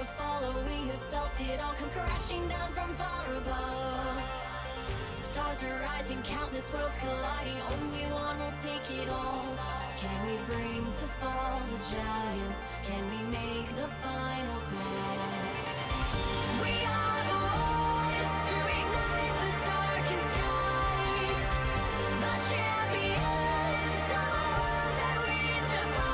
the follow, we have felt it all come crashing down from far above. Stars are rising, countless worlds colliding, only one will take it all. Can we bring to fall the giants? Can we make the final call? We are the ones to ignite the darkened skies, the champions of the world that we defy.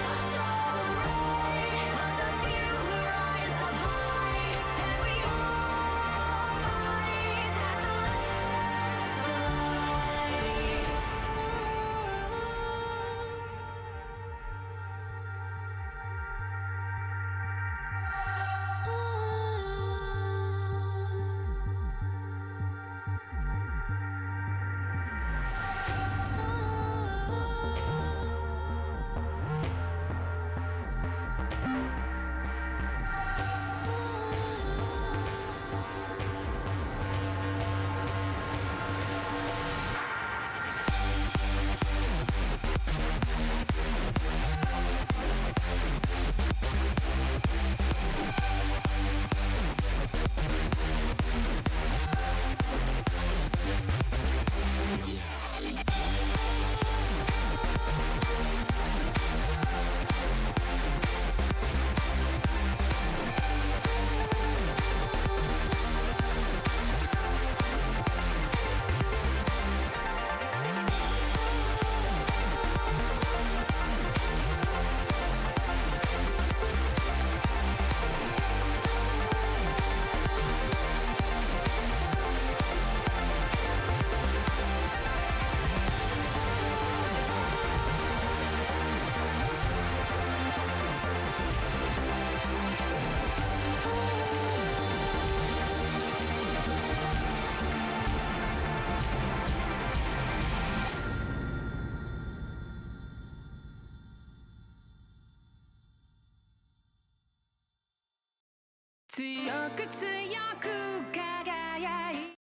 The soul ray of the few who rise up high, and we all fight at the last強く強く輝い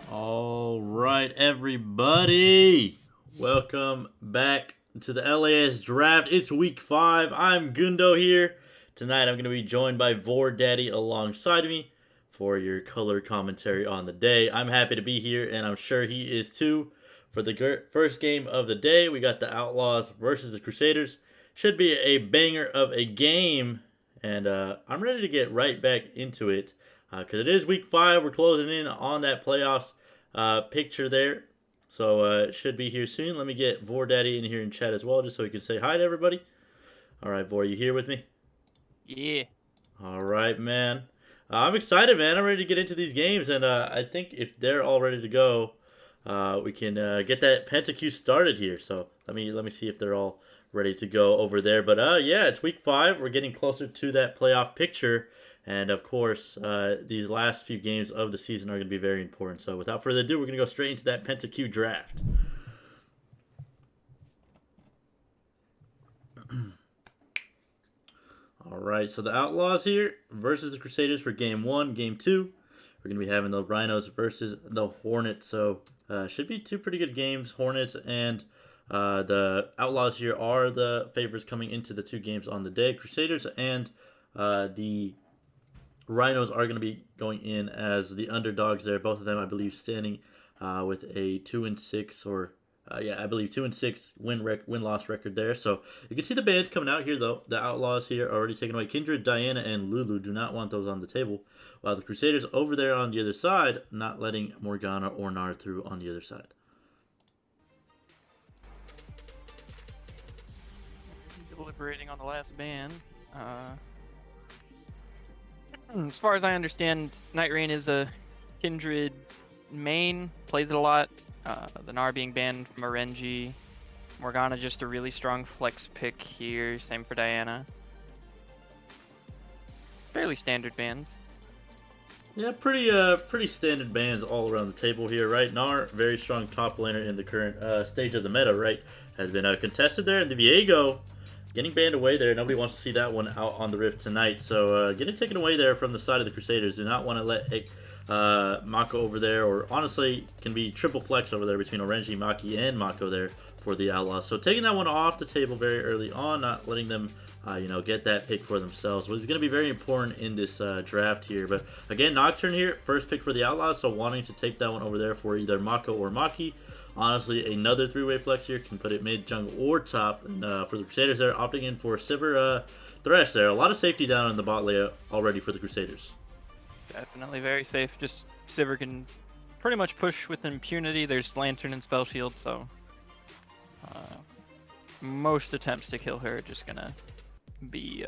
All right, everybody. Welcome back to the LAS draft. It's week 5. I'm Gundo here. Tonight I'm going to be joined by Vor Daddy alongside me for your color commentary on the day. I'm happy to be here, and I'm sure he is too. For the first game of the day, we got the Outlaws versus the Crusaders. Should be a banger of a game, and I'm ready to get right back into it because it is week 5. We're closing in on that playoffs picture there. So it should be here soon. Let me get Vor Daddy in here in chat as well, just so he can say hi to everybody. All right, Vor, you here with me? Yeah. All right, man. I'm excited, man. I'm ready to get into these games, and I think if they're all ready to go, we can get that PentaQ started here. So let me see if they're all ready to go over there. But yeah, it's week 5. We're getting closer to that playoff picture. And, of course, these last few games of the season are going to be very important. So, without further ado, we're going to go straight into that PentaQ draft. All right, so the Outlaws here versus the Crusaders for Game 1. Game 2, we're going to be having the Rhinos versus the Hornets. So, should be two pretty good games. Hornets and the Outlaws here are the favorites coming into the two games on the day. Crusaders and the Rhinos are going to be going in as the underdogs there. Both of them, I believe, standing with a 2-6 or I believe 2-6 win-loss record there. So you can see the bans coming out here, though. The Outlaws here are already taking away Kindred, Diana, and Lulu. Do not want those on the table. While the Crusaders over there on the other side, not letting Morgana or Nard through on the other side. Deliberating on the last ban. As far as I understand, Night Rain is a Kindred main, plays it a lot. The Gnar being banned from RNG. Morgana just a really strong flex pick here, same for Diana. fairly standard bans. Yeah, pretty standard bans all around the table here, right? Gnar, very strong top laner in the current stage of the meta, right? Has been contested there, and the Viego getting banned away there. Nobody wants to see that one out on the Rift tonight. So getting taken away there from the side of the Crusaders. Do not want to let Mako over there, or honestly, can be triple flex over there between Orenji, Maki, and Mako there for the Outlaws. So taking that one off the table very early on, not letting them get that pick for themselves was going to be very important in this draft here. But again, Nocturne here, first pick for the Outlaws, so wanting to take that one over there for either Mako or Maki. Honestly, another three-way flex here, can put it mid, jungle, or top. And for the Crusaders, they're opting in for Sivir Thresh there. A lot of safety down in the bot layout already for the Crusaders. Definitely very safe. Just Sivir can pretty much push with impunity. There's Lantern and Spell Shield, so most attempts to kill her are just gonna be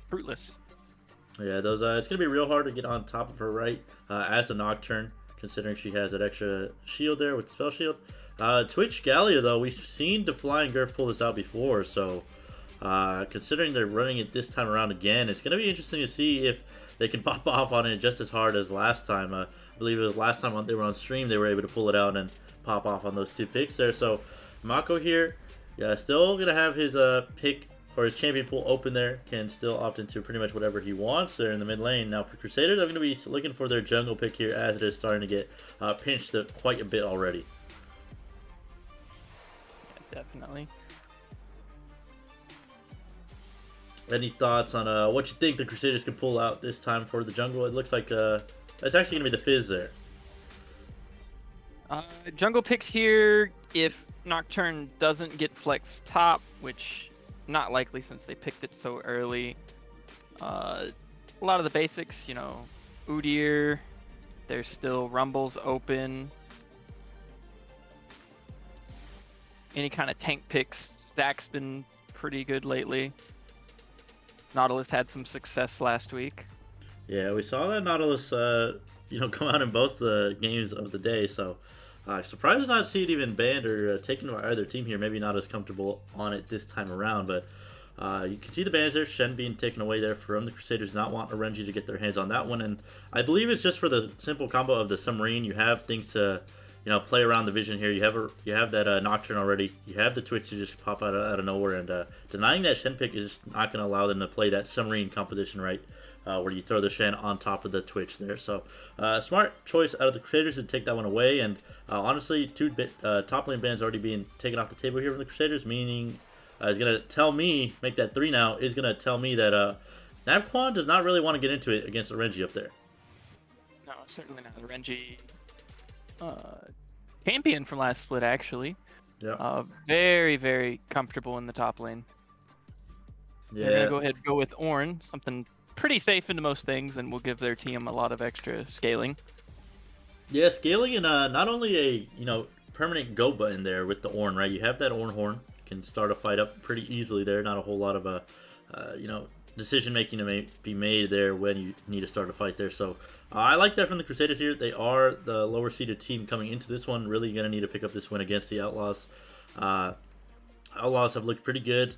fruitless. Yeah, those it's gonna be real hard to get on top of her, right? As a Nocturne, considering she has that extra shield there with Spell Shield. Twitch Gallia, though, we've seen Defly and Gurf pull this out before, so considering they're running it this time around again, it's gonna be interesting to see if they can pop off on it just as hard as last time. I believe it was last time they were on stream, they were able to pull it out and pop off on those two picks there. So Mako here, yeah, still gonna have his pick or his champion pool open there, can still opt into pretty much whatever he wants there in the mid lane. Now for Crusaders, I'm going to be looking for their jungle pick here, as it is starting to get pinched quite a bit already. Yeah, definitely. Any thoughts on what you think the Crusaders can pull out this time for the jungle? It looks like it's actually going to be the Fizz there. Jungle picks here, if Nocturne doesn't get flex top, which not likely since they picked it so early. A lot of the basics, Udyr, there's still Rumbles open. Any kind of tank picks, Zach's been pretty good lately. Nautilus had some success last week. Yeah, we saw that Nautilus, come out in both the games of the day, so surprised to not see it even banned or taken by either team here. Maybe not as comfortable on it this time around, but you can see the bans there. Shen being taken away there from the Crusaders, not want Orenji to get their hands on that one, and I believe it's just for the simple combo of the Submarine. You have things to, play around the vision here. You have that Nocturne already. You have the Twitch to just pop out of nowhere, and denying that Shen pick is just not going to allow them to play that Submarine composition right. Where you throw the Shen on top of the Twitch there. So smart choice out of the Crusaders to take that one away. And honestly, two top lane bans already being taken off the table here from the Crusaders, meaning is going to tell me, make that 3 now, is going to tell me that Nabquan does not really want to get into it against Orenji up there. No, certainly not. Orenji, champion from last split, actually. Yeah. Very, very comfortable in the top lane. Yeah. They're going to go ahead and go with Ornn, something pretty safe into most things, and will give their team a lot of extra scaling. Yeah, scaling and not only a permanent go button there with the Ornn, right? You have that Ornn horn, can start a fight up pretty easily there. Not a whole lot of decision making to be made there when you need to start a fight there. So I like that from the Crusaders here. They are the lower seeded team coming into this one. Really gonna need to pick up this win against the Outlaws. Outlaws have looked pretty good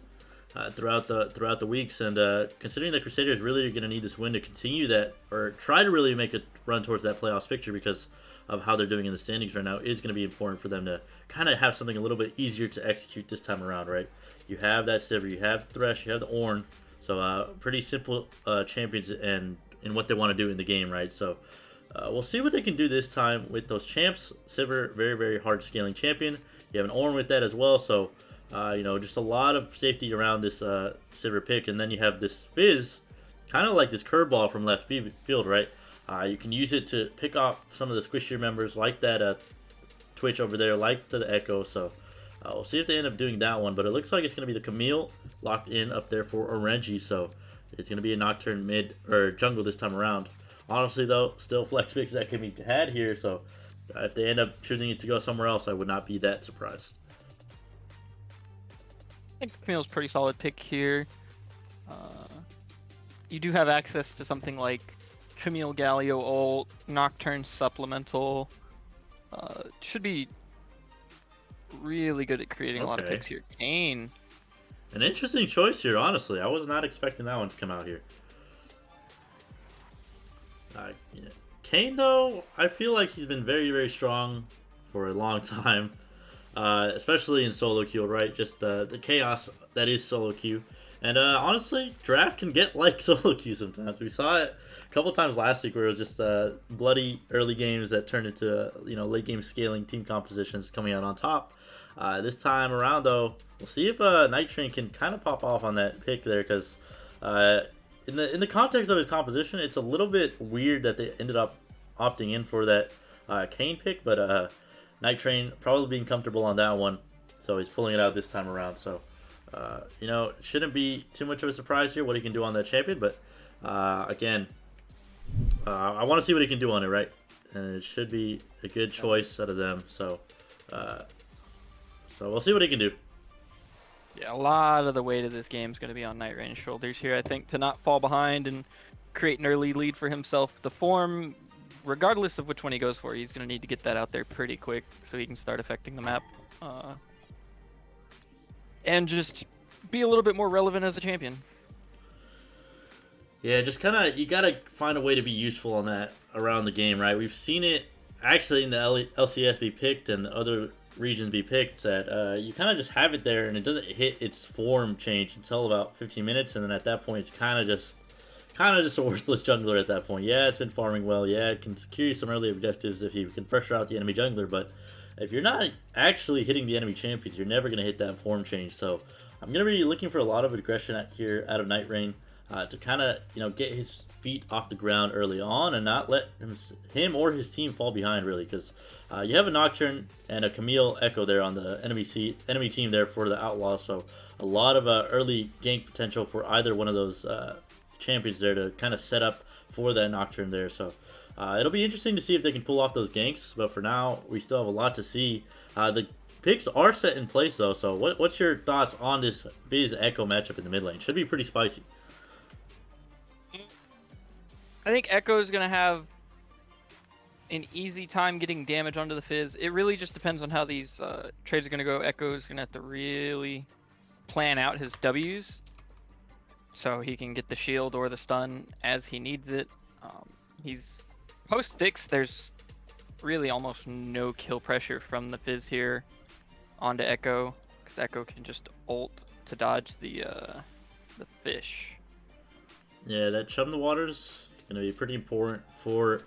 throughout the weeks, and considering the Crusaders really are going to need this win to continue that, or try to really make a run towards that playoffs picture because of how they're doing in the standings right now, is going to be important for them to kind of have something a little bit easier to execute this time around, right? You have that Sivir, you have Thresh, you have the Ornn, so pretty simple champions and in what they want to do in the game, right? So we'll see what they can do this time with those champs. Sivir, very, very hard scaling champion. You have an Ornn with that as well, so just a lot of safety around this Sivir pick. And then you have this Fizz, kind of like this curveball from left field, right? You can use it to pick off some of the squishier members like that Twitch over there, like the Echo. So we'll see if they end up doing that one. But it looks like it's going to be the Camille locked in up there for Orenji. So it's going to be a Nocturne mid or jungle this time around. Honestly, though, still flex picks that can be had here. So if they end up choosing it to go somewhere else, I would not be that surprised. I think Camille's pretty solid pick here. You do have access to something like Camille Galio ult, Nocturne supplemental. Should be really good at creating a lot of picks here. Kane. An interesting choice here, honestly. I was not expecting that one to come out here. Yeah. Kane, though, I feel like he's been very, very strong for a long time, especially in solo queue, right? Just the chaos that is solo queue. And honestly, draft can get like solo queue sometimes. We saw it a couple times last week where it was just bloody early games that turned into late game scaling team compositions coming out on top. This time around, though, we'll see if Night Train can kind of pop off on that pick there, because in the context of his composition, it's a little bit weird that they ended up opting in for that Kane pick, but Night Train probably being comfortable on that one, so he's pulling it out this time around. So it shouldn't be too much of a surprise here what he can do on that champion, but again, I want to see what he can do on it, right? And it should be a good choice out of them. So we'll see what he can do. Yeah, a lot of the weight of this game is going to be on Night Rain's shoulders here, I think, to not fall behind and create an early lead for himself. The form, regardless of which one he goes for, he's going to need to get that out there pretty quick so he can start affecting the map. And just be a little bit more relevant as a champion. Yeah, just kind of, you got to find a way to be useful on that around the game, right? We've seen it actually in the LCS be picked and other regions be picked, that you kind of just have it there and it doesn't hit its form change until about 15 minutes, and then at that point it's kind of just a worthless jungler at that point. Yeah, it's been farming well. Yeah, it can secure you some early objectives if you can pressure out the enemy jungler, but if you're not actually hitting the enemy champions, you're never going to hit that form change. So I'm going to be looking for a lot of aggression here out of Night Rain to kind of get his feet off the ground early on and not let him or his team fall behind, really, because you have a Nocturne and a Camille Echo there on the enemy team there for the Outlaws, so a lot of early gank potential for either one of those champions there to kind of set up for that Nocturne there. So it'll be interesting to see if they can pull off those ganks, but for now we still have a lot to see. The picks are set in place though, so what's your thoughts on this Fizz Echo matchup in the mid lane? Should be pretty spicy. I think Echo is going to have an easy time getting damage onto the Fizz. It really just depends on how these trades are going to go. Echo is going to have to really plan out his Ws so he can get the shield or the stun as he needs it. He's post-fix, there's really almost no kill pressure from the Fizz here onto Echo, because Echo can just ult to dodge the fish. Yeah, that Chum the Waters going to be pretty important for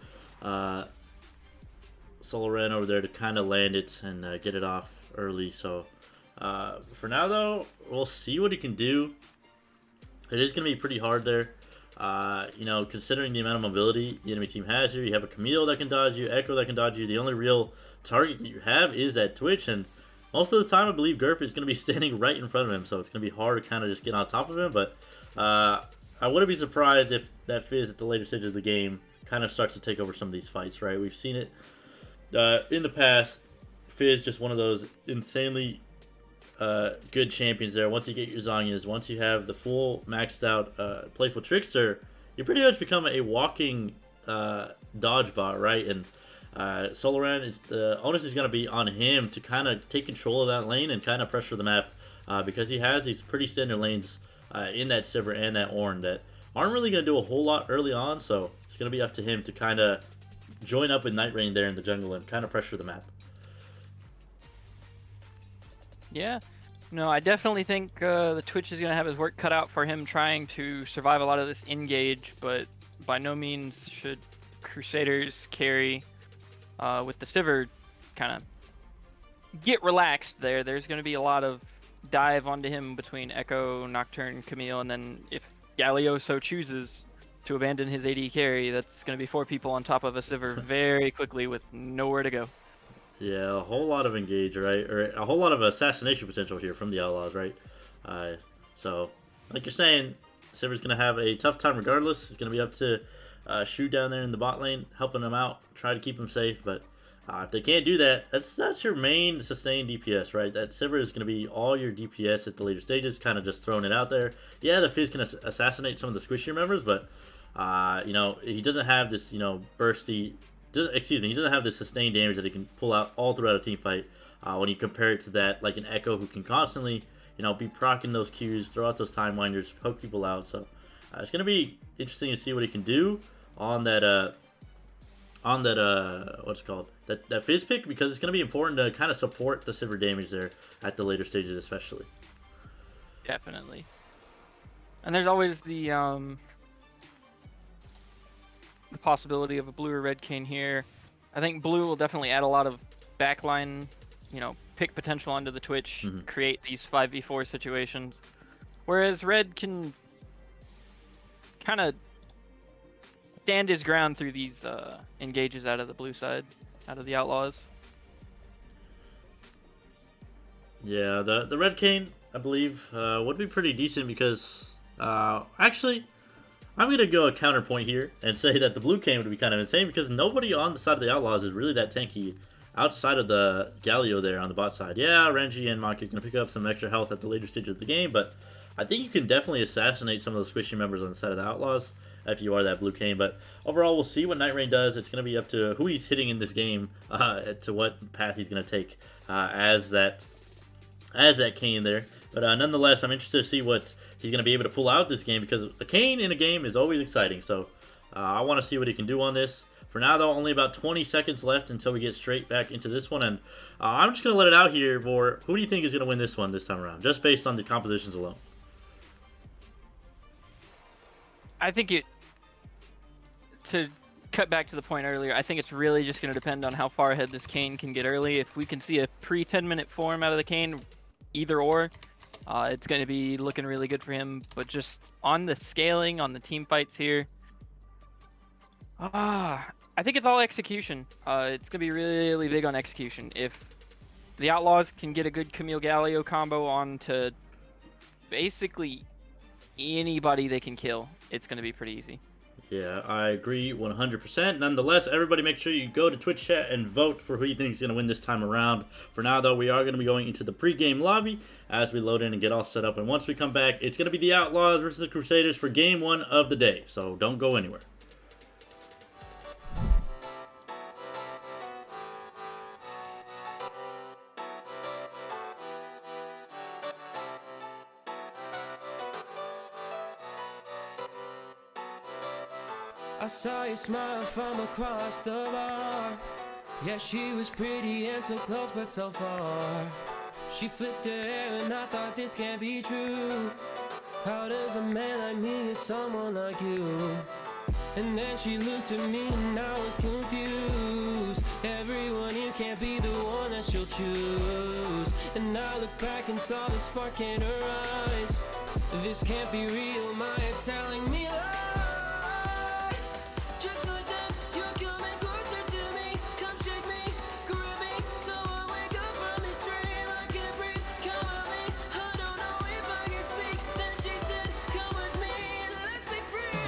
Soloran over there to kind of land it and get it off early. So for now, though, we'll see what he can do. It is going to be pretty hard there. Considering the amount of mobility the enemy team has here, you have a Camille that can dodge you, Echo that can dodge you. The only real target that you have is that Twitch, and most of the time I believe Gurf is going to be standing right in front of him, so it's going to be hard to kind of just get on top of him, but I wouldn't be surprised if that Fizz at the later stages of the game kind of starts to take over some of these fights, right? We've seen it in the past. Fizz just one of those insanely good champions there. Once you get your Zhonya's, once you have the full maxed out Playful Trickster, you pretty much become a walking dodge bot, right? And Soloran, the onus is going to be on him to kind of take control of that lane and kind of pressure the map because he has these pretty standard lanes in that Sivir and that Ornn that aren't really going to do a whole lot early on, so it's going to be up to him to kind of join up with Night Rain there in the jungle and kind of pressure the map. Yeah, no, I definitely think the Twitch is going to have his work cut out for him trying to survive a lot of this engage, but by no means should Crusaders carry with the Sivir kind of get relaxed there. There's going to be a lot of dive onto him between Echo, Nocturne, Camille, and then if Galio so chooses to abandon his AD carry, that's going to be 4 people on top of a Sivir very quickly with nowhere to go. Yeah, a whole lot of engage, right? Or a whole lot of assassination potential here from the Outlaws, right? So, like you're saying, Sivir's going to have a tough time regardless. It's going to be up to Shu down there in the bot lane, helping him out, try to keep him safe, but if they can't do that, that's your main sustained DPS, right? That Sivir is going to be all your DPS at the later stages, kind of just throwing it out there. Yeah, the Fizz can assassinate some of the squishier members, but, he doesn't have this, bursty... he doesn't have the sustained damage that he can pull out all throughout a team fight when you compare it to that, like an Echo who can constantly, be proccing those Qs, throw out those time winders, poke people out. So it's going to be interesting to see what he can do on that on that what's it called, that fizz pick, because it's going to be important to kind of support the silver damage there at the later stages, especially. Definitely. And there's always the possibility of a blue or red cane here. I think blue will definitely add a lot of backline, pick potential onto the Twitch, create these 5v4 situations. Whereas red can kind of stand his ground through these engages out of the blue side, out of the Outlaws. Yeah, the red cane, I believe, would be pretty decent because, actually, I'm going to go a counterpoint here and say that the blue cane would be kind of insane because nobody on the side of the Outlaws is really that tanky outside of the Galio there on the bot side. Yeah, Renji and Maki are going to pick up some extra health at the later stage of the game, but I think you can definitely assassinate some of those squishy members on the side of the Outlaws if you are that blue cane. But overall, we'll see what Night Rain does. It's going to be up to who he's hitting in this game, to what path he's going to take as that cane there. But nonetheless, I'm interested to see what he's going to be able to pull out this game, because a cane in a game is always exciting. So I want to see what he can do on this. For now, though, only about 20 seconds left until we get straight back into this one. And I'm just going to let it out here for who do you think is going to win this one this time around, just based on the compositions alone? I think to cut back to the point earlier, I think it's really just going to depend on how far ahead this cane can get early. If we can see a pre-10-minute form out of the cane, either or, it's going to be looking really good for him. But just on the scaling, on the team fights here, I think it's all execution. It's going to be really big on execution. If the Outlaws can get a good Camille Galio combo onto basically anybody they can kill, it's going to be pretty easy. Yeah, I agree 100%. Nonetheless, everybody make sure you go to Twitch chat and vote for who you think is going to win this time around. For now, though, we are going to be going into the pregame lobby as we load in and get all set up. And once we come back, it's going to be the Outlaws versus the Crusaders for game 1 of the day. So don't go anywhere. I saw you smile from across the bar. Yeah, she was pretty and so close but so far. She flipped her hair and I thought this can't be true. How does a man like me get someone like you? And then she looked at me and I was confused. Everyone here can't be the one that she'll choose. And I looked back and saw the spark in her eyes. This can't be real, my head's telling me lies. Just like that, you're coming closer to me. Come shake me, grab me, so I wake up from this dream. I can't breathe, come at me. I don't know if I can speak. Then she said, come with me and let's be free.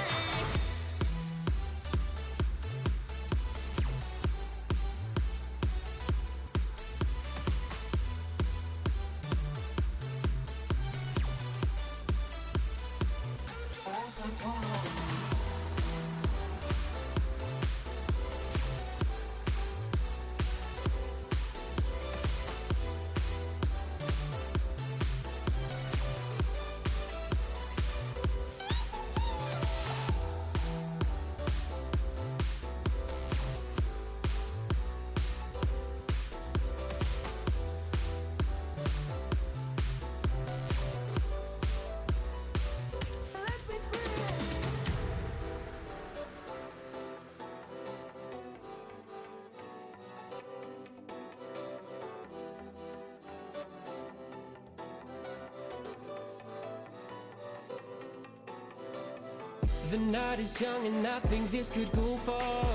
The night is young and I think this could go far.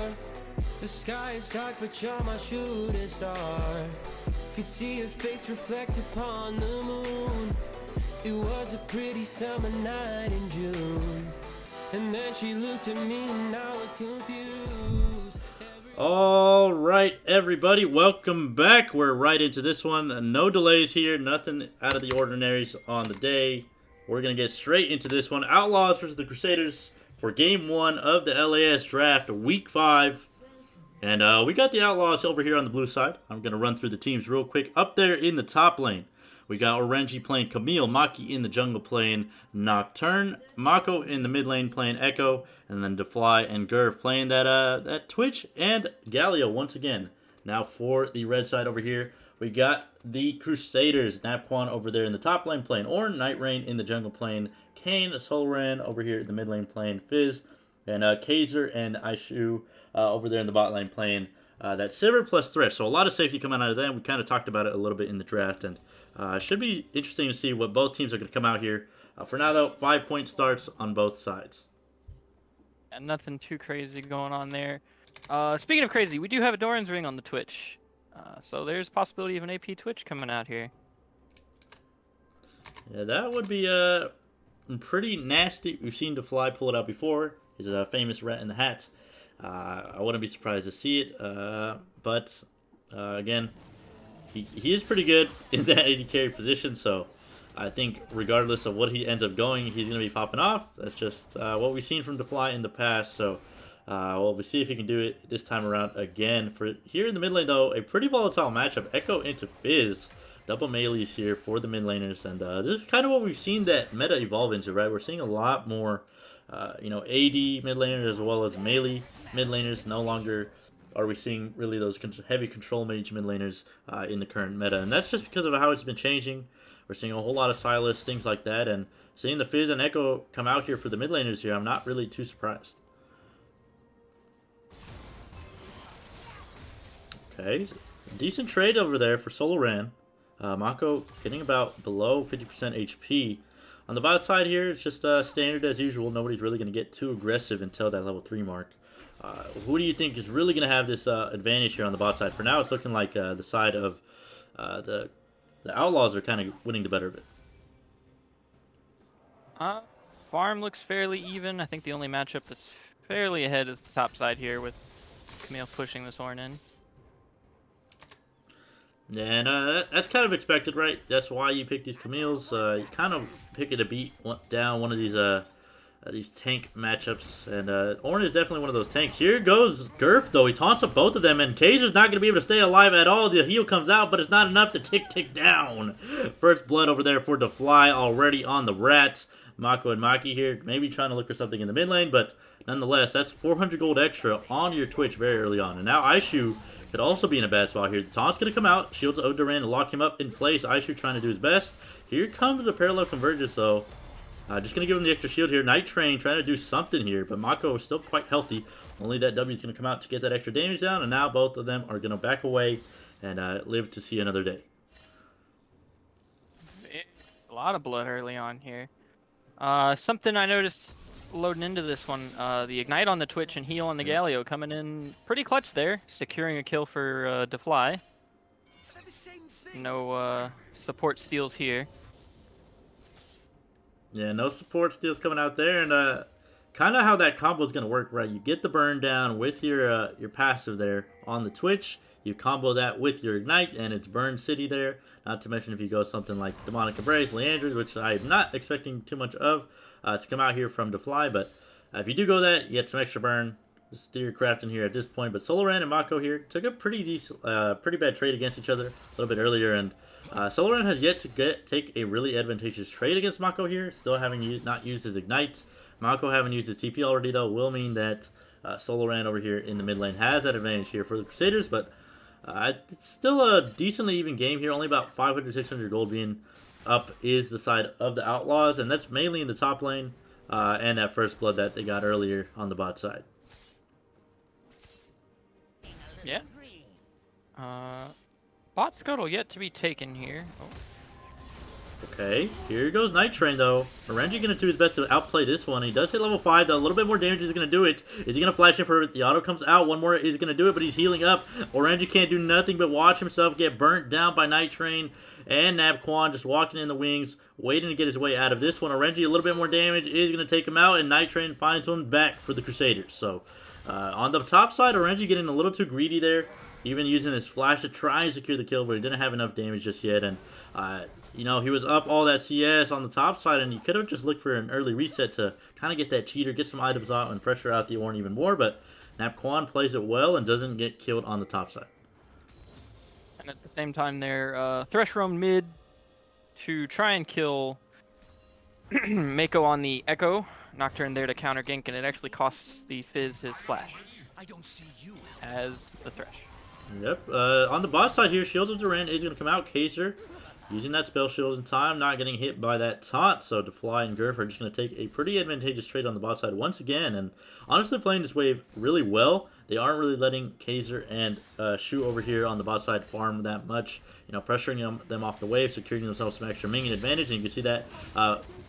The sky is dark but you're my shooting star. Could see your face reflect upon the moon. It was a pretty summer night in June. And then she looked at me and I was confused. All right, everybody, welcome back. We're right into this one. No delays here, nothing out of the ordinaries on the day. We're going to get straight into this one. Outlaws versus the Crusaders for game 1 of the LAS draft, week 5. And we got the Outlaws over here on the blue side. I'm going to run through the teams real quick. Up there in the top lane, We got Orenji playing Camille, Maki in the jungle playing Nocturne, Mako in the mid lane playing Echo, and then Defly and Gurv playing that Twitch and Galio once again. Now for the red side over here, we got the Crusaders, Napquan over there in the top lane playing Ornn, Night Rain in the jungle playing Kane, Solran over here in the mid lane playing Fizz, and Kaiser and Aishu over there in the bot lane playing that Sivir plus Thresh. So a lot of safety coming out of them. We kind of talked about it a little bit in the draft, and should be interesting to see what both teams are going to come out here. For now, though, 5-point starts on both sides. And nothing too crazy going on there. Speaking of crazy, we do have a Doran's Ring on the Twitch. So there's possibility of an AP Twitch coming out here. Yeah, that would be pretty nasty. We've seen Defly pull it out before. He's a famous rat in the hat. I wouldn't be surprised to see it. But again, he is pretty good in that AD carry position. So I think regardless of what he ends up going, he's going to be popping off. That's just what we've seen from Defly in the past. So we'll see if he can do it this time around again. For here in the mid lane, though, a pretty volatile matchup. Echo into Fizz. Double melees here for the mid laners. And this is kind of what we've seen that meta evolve into, right? We're seeing a lot more, AD mid laners as well as melee mid laners. No longer are we seeing really those heavy control mage mid laners in the current meta. And that's just because of how it's been changing. We're seeing a whole lot of Silas, things like that. And seeing the Fizz and Echo come out here for the mid laners here, I'm not really too surprised. Okay, decent trade over there for Soloran. Mako getting about below 50% HP. On the bot side here, it's just standard as usual. Nobody's really going to get too aggressive until that level 3 mark. Who do you think is really going to have this advantage here on the bot side? For now, it's looking like the side of the Outlaws are kind of winning the better of it. Farm looks fairly even. I think the only matchup that's fairly ahead is the top side here with Camille pushing this Ornn in. And that's kind of expected, right? That's why you pick these Camille's. You kind of pick it to beat down one of these tank matchups. And Ornn is definitely one of those tanks. Here goes Gurf, though. He taunts up both of them, and Kaiser's not going to be able to stay alive at all. The heal comes out, but it's not enough to tick down. First blood over there for Defly already on the rat. Mako and Maki here, maybe trying to look for something in the mid lane, but nonetheless, that's 400 gold extra on your Twitch very early on. And now Aishu could also be in a bad spot here. The taunt's going to come out. Shields Odoran to lock him up in place. Aishu trying to do his best. Here comes the parallel convergence, though. Just going to give him the extra shield here. Night Train trying to do something here, but Mako is still quite healthy. Only that W is going to come out to get that extra damage down, and now both of them are going to back away and live to see another day. A lot of blood early on here. Something I noticed loading into this one, the Ignite on the Twitch and heal on the Galio coming in pretty clutch there, securing a kill for Defly. No support steals here. Yeah, no support steals coming out there, and kind of how that combo is going to work, right? You get the burn down with your passive there on the Twitch. You combo that with your Ignite, and it's Burn City there. Not to mention if you go something like Demonic Embrace, Leandris, which I'm not expecting too much of to come out here from Defly, but if you do go that, you get some extra burn. Just steer your craft in here at this point. But Soloran and Mako here took a pretty bad trade against each other a little bit earlier, and Soloran has yet to take a really advantageous trade against Mako here, still having not used his Ignite. Mako having used his TP already, though, will mean that Soloran over here in the mid lane has that advantage here for the Crusaders, but it's still a decently even game here. Only about 500, 600 gold being up is the side of the Outlaws, and that's mainly in the top lane and that first blood that they got earlier on the bot side. Yeah. Bot scuttle yet to be taken here. Oh. Okay, here goes Night Train, though. Orenji going to do his best to outplay this one. He does hit level 5, though. A little bit more damage is going to do it. Is he going to flash in for it? The auto comes out. One more is going to do it, but he's healing up. Orenji can't do nothing but watch himself get burnt down by Night Train. And Napquan just walking in the wings, waiting to get his way out of this one. Orenji, a little bit more damage, is going to take him out, and Night Train finds one back for the Crusaders. So, on the top side, Orenji getting a little too greedy there. Even using his flash to try and secure the kill, but he didn't have enough damage just yet. And, he was up all that CS on the top side, and he could have just looked for an early reset to kind of get that cheater, get some items out, and pressure out the Ornn even more. But Napquan plays it well and doesn't get killed on the top side. And at the same time there, Thresh roam mid, to try and kill Mako on the Echo. Nocturne there to counter gank, and it actually costs the Fizz his flash as the Thresh. Yep. On the bot side here, Shields of Duran is going to come out. Kaiser using that spell shield in time, not getting hit by that taunt. So Defly and Gurf are just going to take a pretty advantageous trade on the bot side once again. And honestly, playing this wave really well. They aren't really letting Kaiser and Shu over here on the bot side farm that much. You know, pressuring them off the wave, securing themselves some extra minion advantage. And you can see that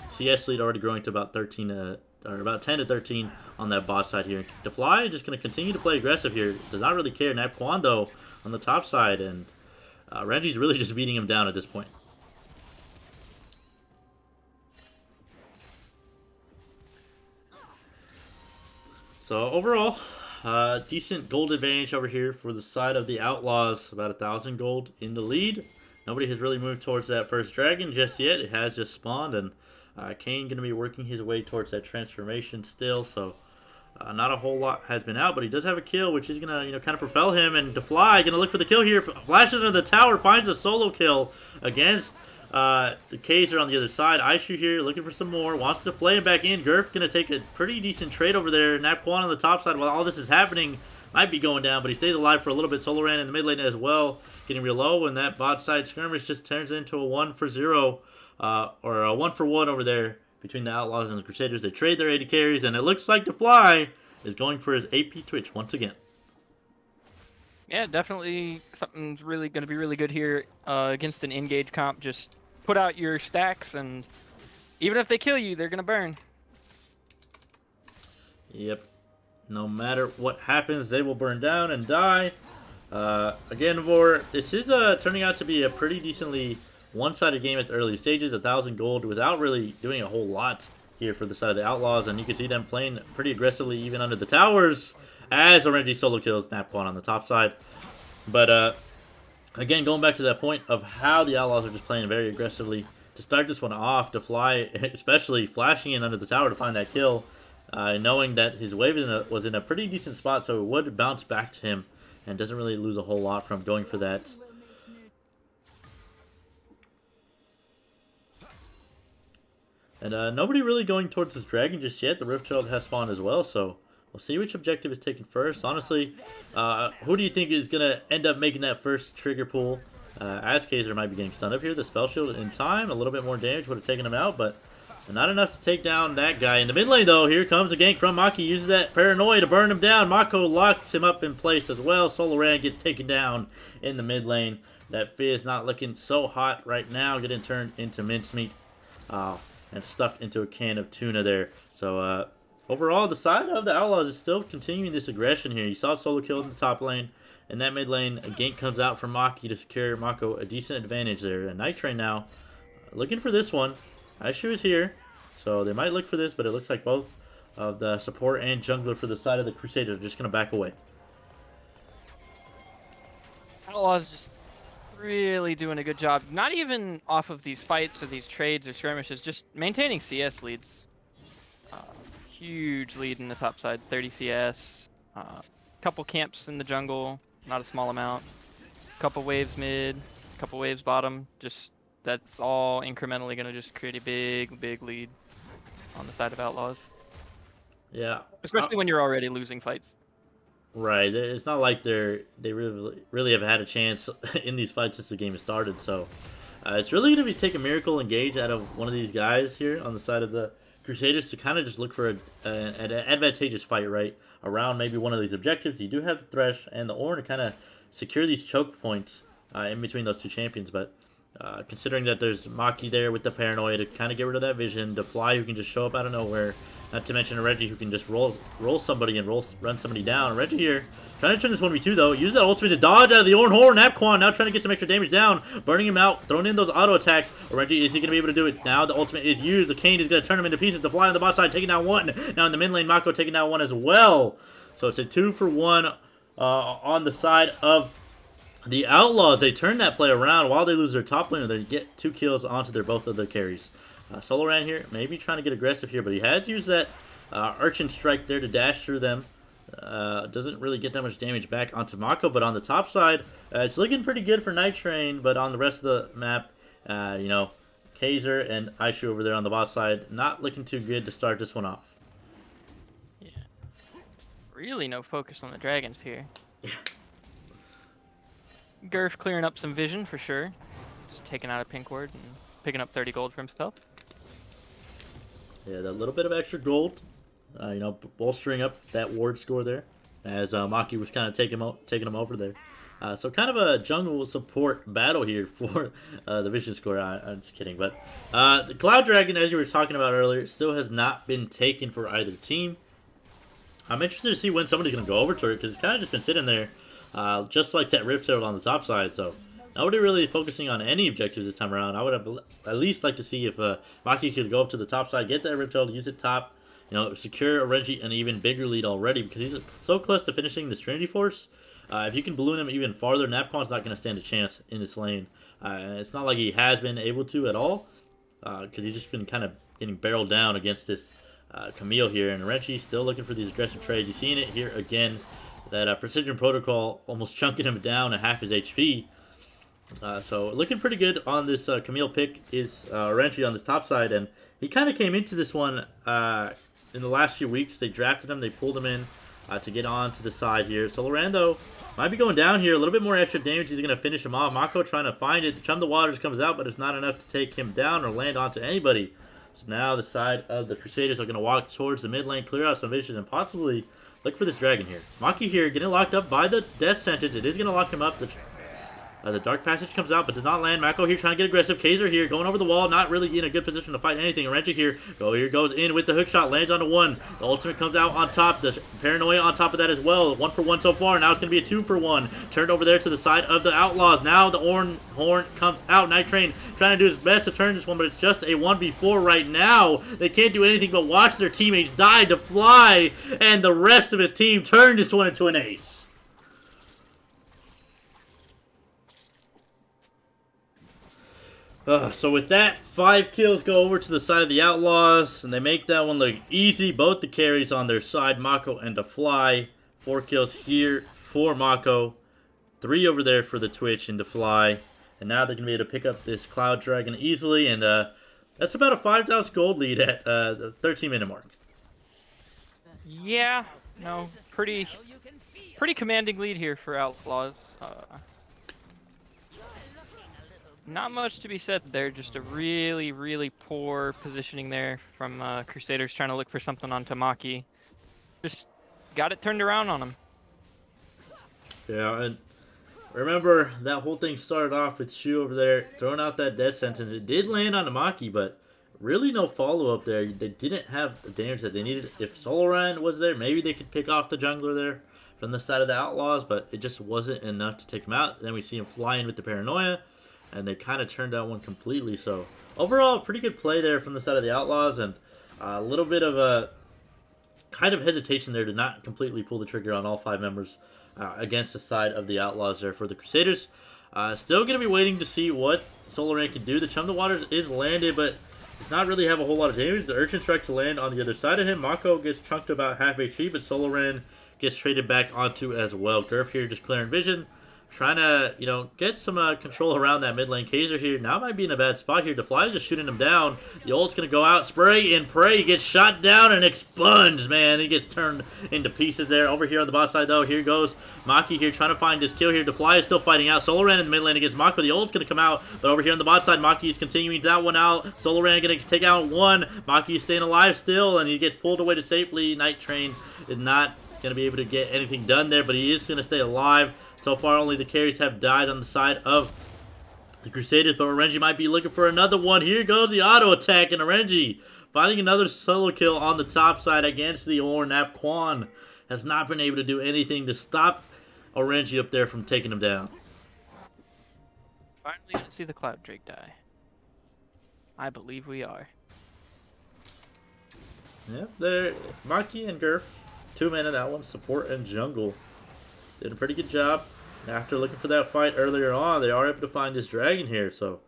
CS lead already growing to about 13 or about 10 to 13 on that bot side here. Defly just going to continue to play aggressive here. Does not really care. Nap Quan though on the top side, and Renji's really just beating him down at this point. So overall, decent gold advantage over here for the side of the Outlaws. About 1,000 gold in the lead. Nobody has really moved towards that first dragon just yet. It has just spawned, and Kane going to be working his way towards that transformation still. So not a whole lot has been out, but he does have a kill, which is going to kind of propel him. And Defly going to look for the kill here. Flashes into the tower, finds a solo kill against the Kaiser on the other side. Aishu here looking for some more. Wants to flay him back in. Gurf going to take a pretty decent trade over there. Nap Quan on the top side while all this is happening. Might be going down, but he stays alive for a little bit. Soloran in the mid lane as well. Getting real low, and that bot side skirmish just turns into a 1-for-0. Or a 1-for-1 over there between the Outlaws and the Crusaders. They trade their AD carries, and it looks like Defly is going for his AP Twitch once again. Yeah, definitely something's really going to be really good here against an engage comp. Just put out your stacks, and even if they kill you, they're going to burn. Yep. No matter what happens, they will burn down and die. Again, Vor, this is turning out to be a pretty decently one-sided game at the early stages. 1,000 gold without really doing a whole lot here for the side of the Outlaws, and you can see them playing pretty aggressively even under the towers as Orenji solo kills Nap Quan on the top side. But again, going back to that point of how the Outlaws are just playing very aggressively to start this one off, Defly especially flashing in under the tower to find that kill, knowing that his wave was in a pretty decent spot, so it would bounce back to him and doesn't really lose a whole lot from going for that. And nobody really going towards this dragon just yet. The Riftchild has spawned as well, so we'll see which objective is taken first. Honestly, who do you think is going to end up making that first trigger pull? As Kaiser might be getting stunned up here. The spell shield in time, a little bit more damage would have taken him out, but not enough to take down that guy. In the mid lane, though, here comes a gank from Maki. Uses that paranoia to burn him down. Mako locks him up in place as well. Soloran gets taken down in the mid lane. That Fizz not looking so hot right now, getting turned into mincemeat. And stuffed into a can of tuna there. So overall, the side of the Outlaws is still continuing this aggression here. You saw solo kill in the top lane. In that mid lane, a gank comes out from Maki to secure Mako a decent advantage there. And Night Train now looking for this one. Aishu is here, so they might look for this, but it looks like both of the support and jungler for the side of the Crusaders are just going to back away. Outlaws just really doing a good job, not even off of these fights or these trades or skirmishes, just maintaining CS leads. Huge lead in the top side, 30 CS, couple camps in the jungle, not a small amount, couple waves mid, couple waves bottom, just that's all incrementally going to just create a big lead on the side of Outlaws. Yeah. Especially when you're already losing fights. Right, it's not like they really have had a chance in these fights since the game has started. So it's really going to take a miracle engage out of one of these guys here on the side of the Crusaders to kind of just look for an advantageous fight right around maybe one of these objectives. You do have the Thresh and the Ornn to kind of secure these choke points in between those two champions, but considering that there's Maki there with the paranoia to kind of get rid of that vision, Defly who can just show up out of nowhere. Not to mention a Reggie who can just roll somebody and run somebody down. Reggie here trying to turn this 1v2 though. Use that ultimate to dodge out of the Ornn Horror. Nap Quan now trying to get some extra damage down. Burning him out. Throwing in those auto attacks. Reggie, is he going to be able to do it? Now the ultimate is used. The Kane is going to turn him into pieces. The Fly on the bot side taking down one. Now in the mid lane, Mako taking down one as well. So it's a 2-for-1 on the side of the Outlaws. They turn that play around while they lose their top laner. They get 2 kills onto both of their carries. Soloran here, maybe trying to get aggressive here, but he has used that Urchin Strike there to dash through them. Doesn't really get that much damage back onto Mako, but on the top side, it's looking pretty good for Night Train, but on the rest of the map, you know, Kaiser and Aishu over there on the boss side. Not looking too good to start this one off. Yeah. Really no focus on the dragons here. Yeah. Gurf clearing up some vision for sure. Just taking out a pink ward and picking up 30 gold for himself. Yeah, that little bit of extra gold, you know, bolstering up that ward score there, as Maki was kind of taking him over there. So kind of a jungle support battle here for the vision score. I'm just kidding, but the Cloud Dragon, as you were talking about earlier, still has not been taken for either team. I'm interested to see when somebody's going to go over to it, because it's kind of just been sitting there, just like that Rift Herald on the top side. So nobody really focusing on any objectives this time around. I would have at least like to see if Maki could go up to the top side, get that Rift Herald, use it top, you know, secure a Reggie an even bigger lead already, because he's so close to finishing this Trinity Force. If you can balloon him even farther, Napquan's not going to stand a chance in this lane. It's not like he has been able to at all, because he's just been kind of getting barreled down against this Camille here. And Renchi still looking for these aggressive trades. You're seeing it here again, that Precision Protocol almost chunking him down at half his HP. So looking pretty good on this Camille pick is Renchi on this top side. And he kind of came into this one in the last few weeks. They drafted him, they pulled him in to get on to the side here. So Lorando might be going down here. A little bit more extra damage. He's going to finish him off. Mako trying to find it. The Chum the Waters comes out, but it's not enough to take him down or land onto anybody. So now the side of the Crusaders are going to walk towards the mid lane, clear out some vision, and possibly look for this dragon here. Maki here getting locked up by the death sentence. It is going to lock him up. The Dark Passage comes out, but does not land. Mako here trying to get aggressive. Kaiser here going over the wall, not really in a good position to fight anything. Renchi here goes in with the hook shot, lands onto one. The ultimate comes out on top. The Paranoia on top of that as well. 1 for 1 so far. Now it's going to be a 2 for 1. Turned over there to the side of the Outlaws. Now the Horn comes out. Night Train trying to do his best to turn this one, but it's just a 1v4 right now. They can't do anything but watch their teammates die to fly, and the rest of his team turn this one into an ace. So with that, 5 kills go over to the side of the Outlaws, and they make that one look easy. Both the carries on their side, Mako and the Fly. 4 kills here for Mako. 3 over there for the Twitch and the Fly. And now they're going to be able to pick up this Cloud Dragon easily, and that's about a 5,000 gold lead at the 13-minute mark. Yeah, no, pretty commanding lead here for Outlaws. Not much to be said there, just a really, really poor positioning there from Crusaders trying to look for something on Tamaki. Just got it turned around on him. Yeah, and remember, that whole thing started off with Shu over there throwing out that death sentence. It did land on Tamaki, but really no follow-up there. They didn't have the damage that they needed. If Soloran was there, maybe they could pick off the jungler there from the side of the Outlaws, but it just wasn't enough to take him out. Then we see him fly in with the Paranoia, and they kind of turned that one completely. So overall, pretty good play there from the side of the Outlaws, and a little bit of a kind of hesitation there to not completely pull the trigger on all 5 members against the side of the Outlaws there for the Crusaders. Still going to be waiting to see what Soloran can do. The Chum the Waters is landed, but does not really have a whole lot of damage. The Urchin Strike to land on the other side of him. Mako gets chunked about half HP, but Soloran gets traded back onto as well. Gurf here just clearing vision, trying to, you know, get some control around that mid lane. Kaiser here now might be in a bad spot here. DeFly is just shooting him down. The ult's going to go out. Spray and pray. He gets shot down and expunged, man. He gets turned into pieces there. Over here on the bot side, though, here goes Maki here trying to find his kill here. DeFly is still fighting out. Soloran in the mid lane against Mako. The ult's going to come out, but over here on the bot side, Maki is continuing that one out. Soloran going to take out one. Maki is staying alive still, and he gets pulled away to safely. Night Train is not going to be able to get anything done there, but he is going to stay alive. So far, only the carries have died on the side of the Crusaders, but Orenji might be looking for another one. Here goes the auto attack, and Orenji finding another solo kill on the top side against the Orn. Napquan has not been able to do anything to stop Orenji up there from taking him down. Finally gonna see the Cloud Drake die. I believe we are. Yep, there, Maki and Gurf, 2 men in that one, support and jungle. Did a pretty good job. After looking for that fight earlier on, they are able to find this dragon here. So,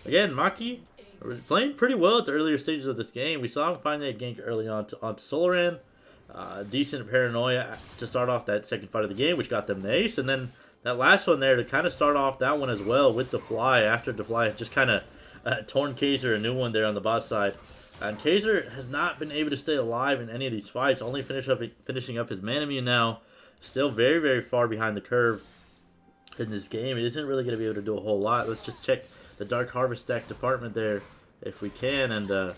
again, Maki was playing pretty well at the earlier stages of this game. We saw him find that gank early on onto Soloran. Decent Paranoia to start off that second fight of the game, which got them the ace. And then that last one there to kind of start off that one as well with the Fly, after the Fly just kind of Torn Kaiser, a new one there on the bot side. And Kaiser has not been able to stay alive in any of these fights, only finishing up his mana immune now. Still very, very far behind the curve in this game. It isn't really going to be able to do a whole lot. Let's just check the Dark Harvest stack department there if we can. And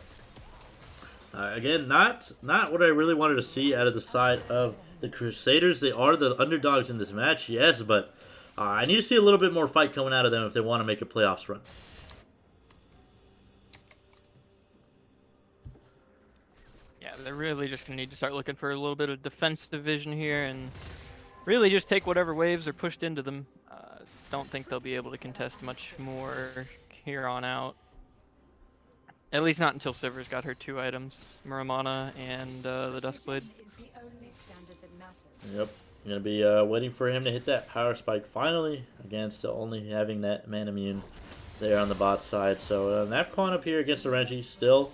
again, not what I really wanted to see out of the side of the Crusaders. They are the underdogs in this match, yes, but I need to see a little bit more fight coming out of them if they want to make a playoffs run. Yeah, they're really just going to need to start looking for a little bit of defensive vision here and really just take whatever waves are pushed into them. Don't think they'll be able to contest much more here on out. At least not until Sivers got her 2 items, Muramana and the Duskblade. Yep, I'm going to be waiting for him to hit that power spike finally. Again, still only having that mana immune there on the bot side. So Napcon up here against the Renji, still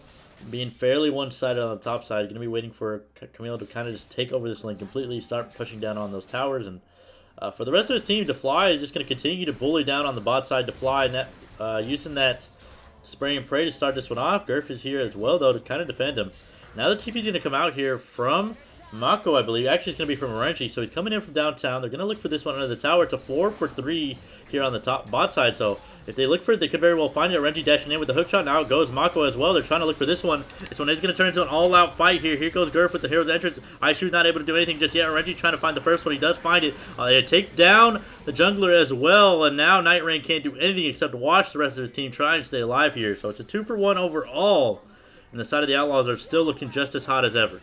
being fairly one-sided on the top side. Going to be waiting for Camille to kind of just take over this lane completely, start pushing down on those towers. And for the rest of his team, DeFly is just going to continue to bully down on the bot side. DeFly using that Spray and Pray to start this one off. Gurf is here as well, though, to kind of defend him. Now the TP's going to come out here from Mako, I believe. Actually, it's going to be from Renji, so he's coming in from downtown. They're going to look for this one under the tower. It's a 4 for 3 here on the top bot side, so if they look for it, they could very well find it. Renji dashing in with the hook shot. Now it goes Mako as well. They're trying to look for this one. This one is going to turn into an all-out fight here. Here goes Gurf with the hero's entrance. Aishu not able to do anything just yet. Renji trying to find the first one. He does find it. They take down the jungler as well, and now Night Rain can't do anything except watch the rest of his team try and stay alive here. So it's a 2 for 1 overall, and the side of the Outlaws are still looking just as hot as ever.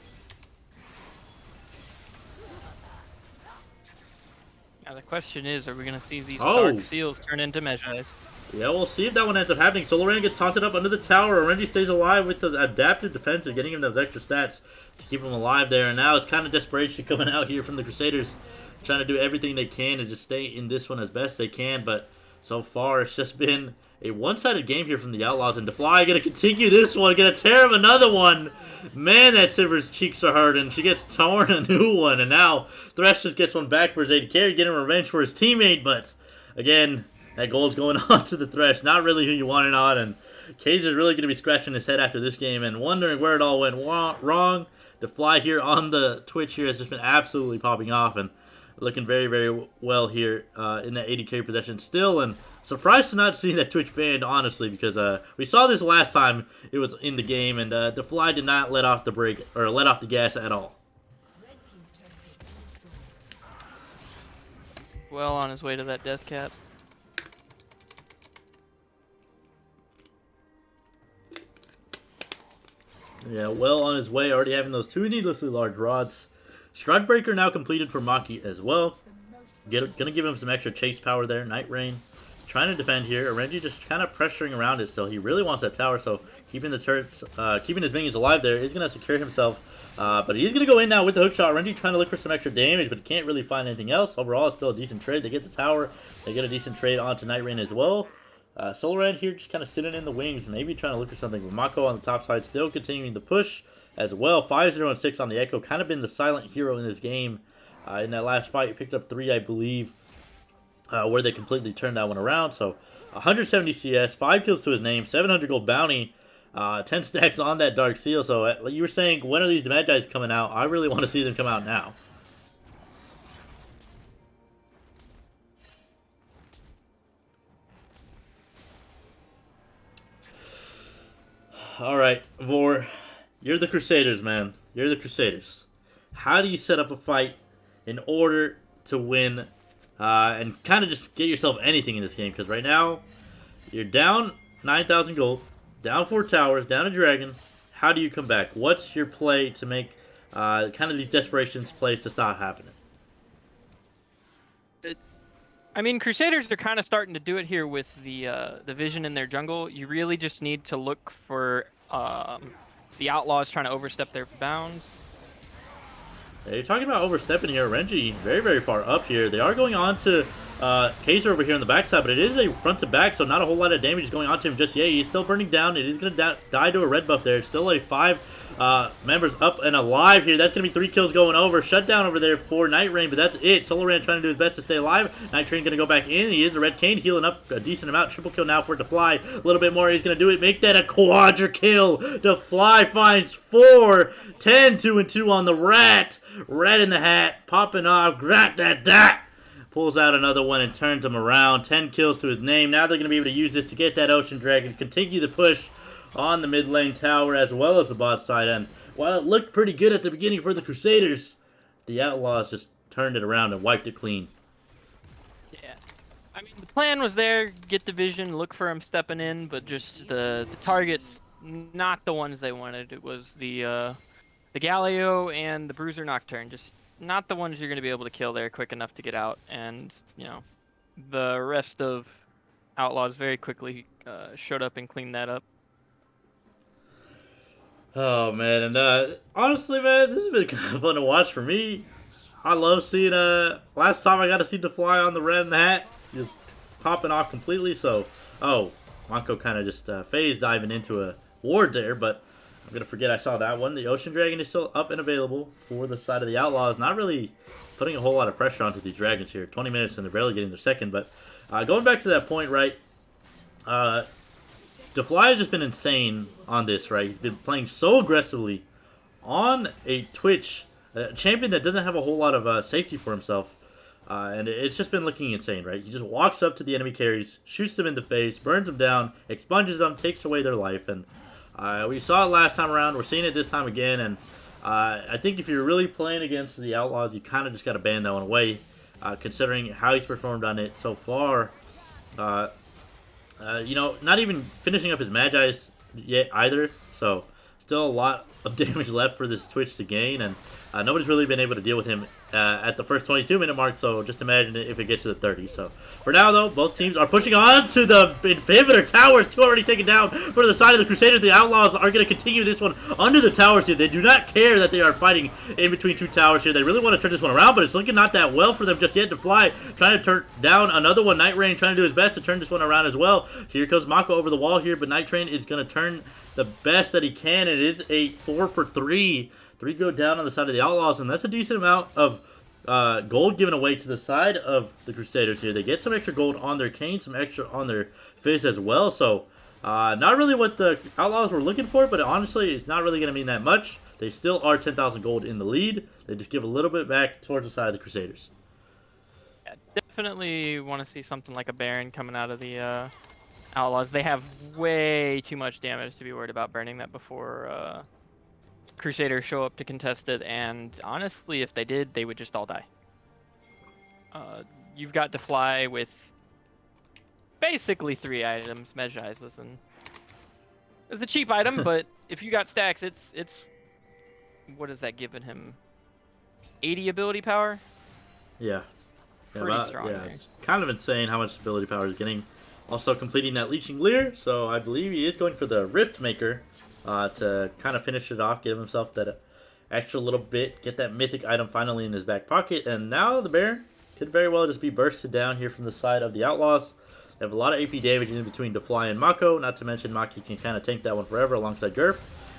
Now the question is, are we going to see these Dark Seals turn into Mejais? Yeah, we'll see if that one ends up happening. Soloran gets taunted up under the tower. Renji stays alive with the adaptive defense and getting him those extra stats to keep him alive there. And now it's kind of desperation coming out here from the Crusaders, trying to do everything they can to just stay in this one as best they can. But so far, it's just been a one-sided game here from the Outlaws. And DeFly going to continue this one, going to tear him another one. Man, that Siver's cheeks are hurting. She gets torn a new one. And now Thresh just gets one back for his AD carry, getting revenge for his teammate. But again, that gold's going on to the Thresh. Not really who you wanted on. And Kaiser's really going to be scratching his head after this game and wondering where it all went wrong. DeFly here on the Twitch here has just been absolutely popping off and looking very, very well here in that AD carry possession still. And surprised to not see that Twitch banned, honestly, because we saw this last time it was in the game, and DeFly did not let off the brake or let off the gas at all. Well on his way to that death cap. Yeah, well on his way, already having those 2 needlessly large rods. Shroudbreaker now completed for Maki as well. Gonna give him some extra chase power there. Night Rain trying to defend here. Renji just kind of pressuring around it still. He really wants that tower, so keeping the turrets, keeping his minions alive there. He's gonna secure himself, but he's gonna go in now with the hook shot. Renji trying to look for some extra damage, but he can't really find anything else. Overall, it's still a decent trade. They get the tower. They get a decent trade onto Night Rain as well. Solarand here just kind of sitting in the wings, maybe trying to look for something. But Mako on the top side still continuing to push as well. 5-0 and 6 on the Echo. Kind of been the silent hero in this game. In that last fight, he picked up 3, I believe, where they completely turned that one around. So 170 CS, 5 kills to his name, 700 gold bounty, 10 stacks on that Dark Seal. So like you were saying, when are these Magi's coming out? I really want to see them come out now. All right, Vor, you're the Crusaders, man. You're the Crusaders. How do you set up a fight in order to win and kind of just get yourself anything in this game? Because right now, you're down 9,000 gold, down 4 towers, down a dragon. How do you come back? What's your play to make kind of these desperations plays to stop happening? I mean, Crusaders are kind of starting to do it here with the vision in their jungle. You really just need to look for the Outlaws trying to overstep their bounds. Yeah, you're talking about overstepping here. Renji very, very far up here. They are going on to Kaiser over here on the backside, but it is a front to back, so not a whole lot of damage is going on to him just yet. He's still burning down. It is going to die to a red buff there. It's still a 5 Members up and alive here. That's going to be 3 kills going over. Shutdown over there for Night Rain, but that's it. Soloran trying to do his best to stay alive. Night Rain going to go back in. He is the Red Cane healing up a decent amount. Triple kill now for Defly. A little bit more. He's going to do it. Make that a quadra kill. Defly finds 4. 10, 2 and 2 on the Rat. Red in the hat. Popping off. Grat that. Pulls out another one and turns him around. 10 kills to his name. Now they're going to be able to use this to get that Ocean Dragon. Continue the push on the mid lane tower as well as the bot side. And while it looked pretty good at the beginning for the Crusaders, the Outlaws just turned it around and wiped it clean. Yeah. I mean, the plan was there, get the vision, look for him stepping in, but just the targets, not the ones they wanted. It was the Galio and the Bruiser Nocturne, just not the ones you're going to be able to kill there quick enough to get out. And, you know, the rest of Outlaws very quickly showed up and cleaned that up. Oh, man, and honestly, man, this has been kind of fun to watch for me. I love seeing, last time I got to see Defly on the Red in the hat, just popping off completely, so, Mako kind of just phase diving into a ward there, but I'm going to forget I saw that one. The Ocean Dragon is still up and available for the side of the Outlaws, not really putting a whole lot of pressure onto these Dragons here. 20 minutes and they're barely getting their second, but going back to that point, right, Defly has just been insane on this, right? He's been playing so aggressively on a Twitch champion that doesn't have a whole lot of safety for himself. And it's just been looking insane, right? He just walks up to the enemy carries, shoots them in the face, burns them down, expunges them, takes away their life. And we saw it last time around. We're seeing it this time again. And I think if you're really playing against the Outlaws, you kind of just got to ban that one away, considering how he's performed on it so far. You know, not even finishing up his Magi's yet either, so still a lot of damage left for this Twitch to gain, and nobody's really been able to deal with him at the first 22-minute mark, so just imagine if it gets to the 30. So for now, though, both teams are pushing on to the inhibitor towers. 2 already taken down for the side of the Crusaders. The Outlaws are going to continue this one under the towers here. They do not care that they are fighting in between 2 towers here. They really want to turn this one around, but it's looking not that well for them just yet. Defly trying to turn down another one. Night Rain trying to do his best to turn this one around as well. Here comes Mako over the wall here, but Night Rain is going to turn the best that he can. It is a 4 for 3. 3 go down on the side of the Outlaws, and that's a decent amount of gold given away to the side of the Crusaders here. They get some extra gold on their cane, some extra on their Fizz as well, so not really what the Outlaws were looking for, but honestly, it's not really going to mean that much. They still are 10,000 gold in the lead. They just give a little bit back towards the side of the Crusaders. Yeah, definitely want to see something like a Baron coming out of the Outlaws. They have way too much damage to be worried about burning that before Crusaders show up to contest it, and honestly, if they did, they would just all die. You've got to fly with basically 3 items. Medjai's, listen, it's a cheap item, but if you got stacks, it's what is that giving him? 80 ability power? Yeah. Pretty strong. Yeah, it's kind of insane how much ability power he's getting. Also completing that Leeching Leer, so I believe he is going for the Rift Maker. To kind of finish it off, give himself that extra little bit, get that mythic item finally in his back pocket, and now the Baron could very well just be bursted down here from the side of the Outlaws. They have a lot of AP damage in between Defly and Mako, not to mention Maki can kind of tank that one forever alongside Gurf,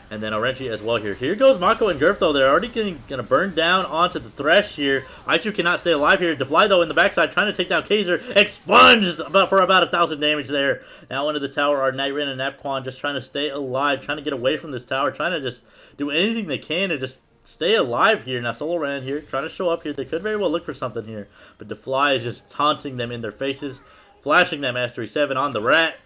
and then Orenchi as well here. Here goes Mako and Gurf, though. They're already going to burn down onto the Thresh here. Aichu cannot stay alive here. Defly, though, in the backside, trying to take down Kaiser. Expunged for about 1,000 damage there. Now into the tower are Night Rain and Napquan just trying to stay alive, trying to get away from this tower, trying to just do anything they can to just stay alive here. Now Soloran here, trying to show up here. They could very well look for something here, but Defly is just taunting them in their faces, flashing that Mastery 7 on the Rat,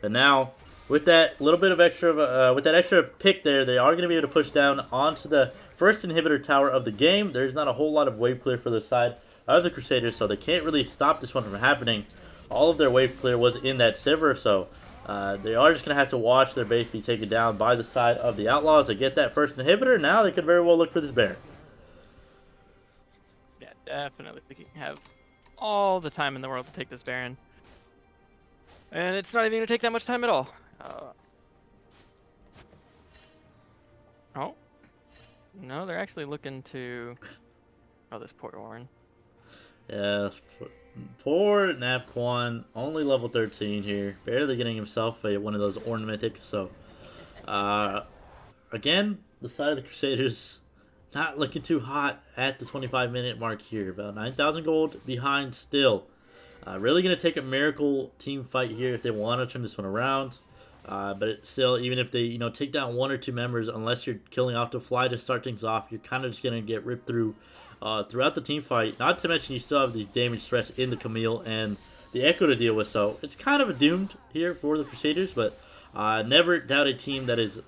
and now with that little bit of extra, with that extra pick there, they are going to be able to push down onto the first inhibitor tower of the game. There's not a whole lot of wave clear for the side of the Crusaders, so they can't really stop this one from happening. All of their wave clear was in that Sivir, so they are just going to have to watch their base be taken down by the side of the Outlaws. They get that first inhibitor, now they could very well look for this Baron. Yeah, definitely. We can have all the time in the world to take this Baron. And it's not even going to take that much time at all. Oh. No, they're actually looking to... Oh, this poor Orin. Yeah, poor Napquan, only level 13 here. Barely getting himself one of those ornamentics, so... again, the side of the Crusaders not looking too hot at the 25-minute mark here. About 9,000 gold behind still. Really going to take a miracle team fight here if they want to turn this one around. But it's still, even if they take down 1 or 2 members, unless you're killing off the fly to start things off, you're kind of just going to get ripped through throughout the team fight. Not to mention you still have the damage stress in the Camille and the Echo to deal with. So it's kind of doomed here for the Crusaders, but never doubt a team that is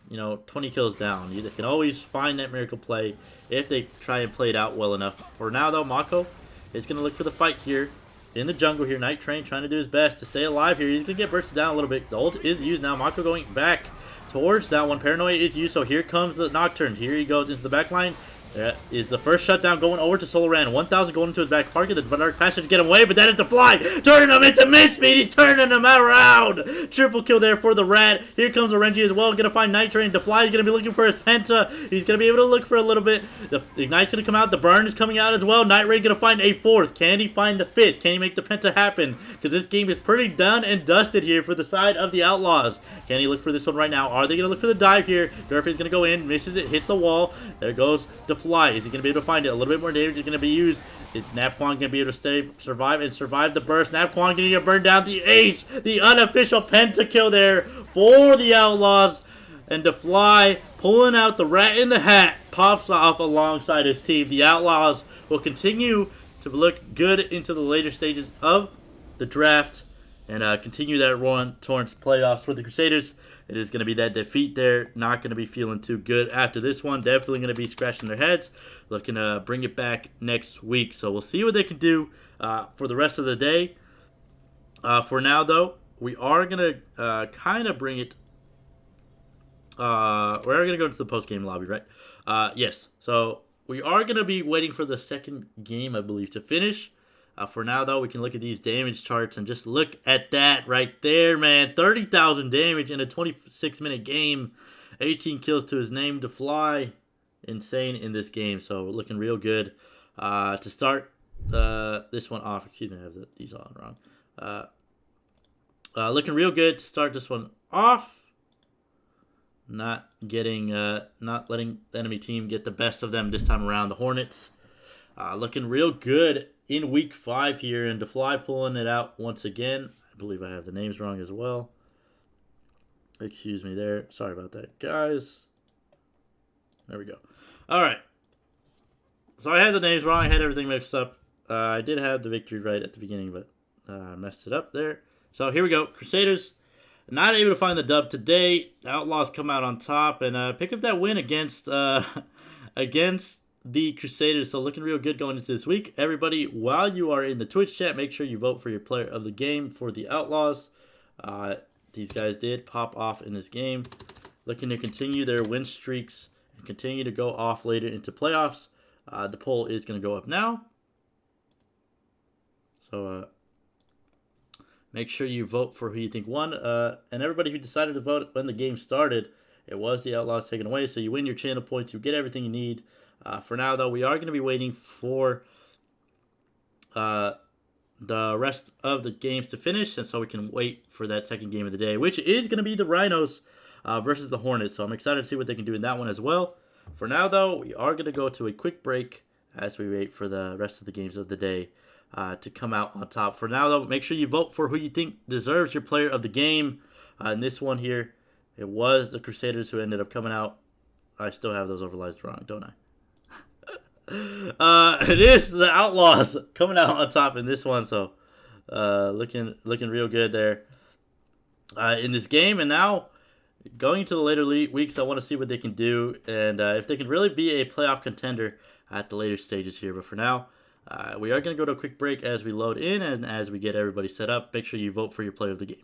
20 kills down. They can always find that miracle play if they try and play it out well enough. For now, though, Mako is going to look for the fight here in the jungle here. Night Train trying to do his best to stay alive here. He's going to get bursted down a little bit. The ult is used now. Mako going back towards that one. Paranoia is used, so here comes the Nocturne. Here he goes into the back line. That is the first shutdown going over to Soloran. 1,000 going into his back pocket. The Dark Passion to get him away, but that is the fly. Turning him into mid-speed. He's turning him around. Triple kill there for the Rat. Here comes Orenji as well. Going to find Night Train. The Fly is going to be looking for his Penta. He's going to be able to look for a little bit. The Ignite's going to come out. The Burn is coming out as well. Night Raid going to find a 4th. Can he find the 5th? Can he make the Penta happen? Because this game is pretty done and dusted here for the side of the Outlaws. Can he look for this one right now? Are they going to look for the dive here? Durfey's going to go in. Misses it. Hits the wall. There goes the Fly. Is he going to be able to find it? A little bit more damage is going to be used. Is Napquan going to be able to survive the burst? Napquan going to get burned down. The ace, the unofficial pentakill there for the Outlaws. And the Fly pulling out the Rat in the Hat pops off alongside his team. The Outlaws will continue to look good into the later stages of the draft and continue that run towards playoffs for the Crusaders. It is going to be that defeat there. Not going to be feeling too good after this one. Definitely going to be scratching their heads. Looking to bring it back next week. So we'll see what they can do for the rest of the day. For now, though, we are going to kind of bring it. We're going to go into the post-game lobby, right? Yes. So we are going to be waiting for the second game, I believe, to finish. For now, though, we can look at these damage charts and just look at that right there, man. 30,000 damage in a 26-minute game. 18 kills to his name to Fly. Insane in this game, so looking real good. To start this one off, excuse me, I have these on wrong. Looking real good to start this one off. Not letting the enemy team get the best of them this time around. The Hornets looking real good in week 5 here, and DeFly pulling it out once again. I believe I have the names wrong as well. Excuse me there. Sorry about that, guys. There we go. All right. So I had the names wrong. I had everything mixed up. I did have the victory right at the beginning, but I messed it up there. So here we go. Crusaders not able to find the dub today. The Outlaws come out on top and pick up that win against the Crusaders. So looking real good going into this week. Everybody, while you are in the Twitch chat, make sure you vote for your player of the game for the Outlaws. These guys did pop off in this game. Looking to continue their win streaks and continue to go off later into playoffs. The poll is going to go up now. So make sure you vote for who you think won. And everybody who decided to vote when the game started, it was the Outlaws taken away. So you win your channel points. You get everything you need. For now, though, we are going to be waiting for the rest of the games to finish, and so we can wait for that second game of the day, which is going to be the Rhinos versus the Hornets. So I'm excited to see what they can do in that one as well. For now, though, we are going to go to a quick break as we wait for the rest of the games of the day to come out on top. For now, though, make sure you vote for who you think deserves your player of the game. In this one here, it was the Crusaders who ended up coming out. I still have those overlays wrong, don't I? It is the Outlaws coming out on top in this one, so looking real good there in this game. And now going into the later weeks, I want to see what they can do and if they can really be a playoff contender at the later stages here. But for now, we are going to go to a quick break as we load in and as we get everybody set up. Make sure you vote for your player of the game.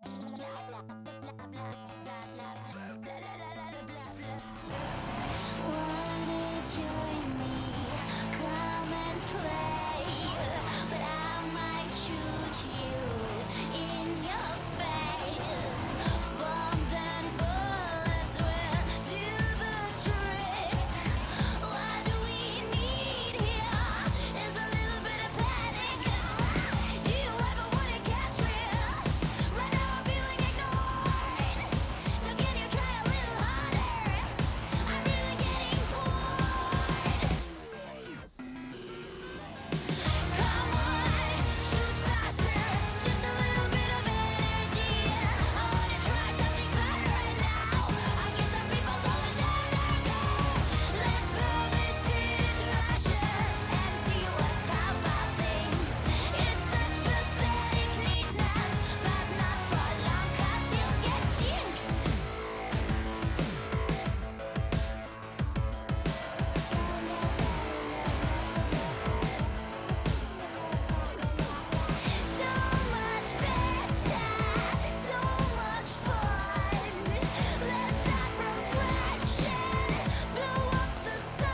Wanna join me? Come and play, but I might shoot you in your face. Bombs and bullets will do the trick. What we need here is a little bit of panic. Do you ever wanna catch me? Right now I'm feeling ignored. So can you try a little harder? I'm really getting bored. Come on, shoot faster. Just a little bit of energy. I wanna try something better right now. I get some people going down there go. Let's burn this into ashes and see what Papa thinks. It's such pathetic neatness, but not for long 'cause you'll get jinxed. So much better, so much fun. Let's start from scratch and blow up the sun.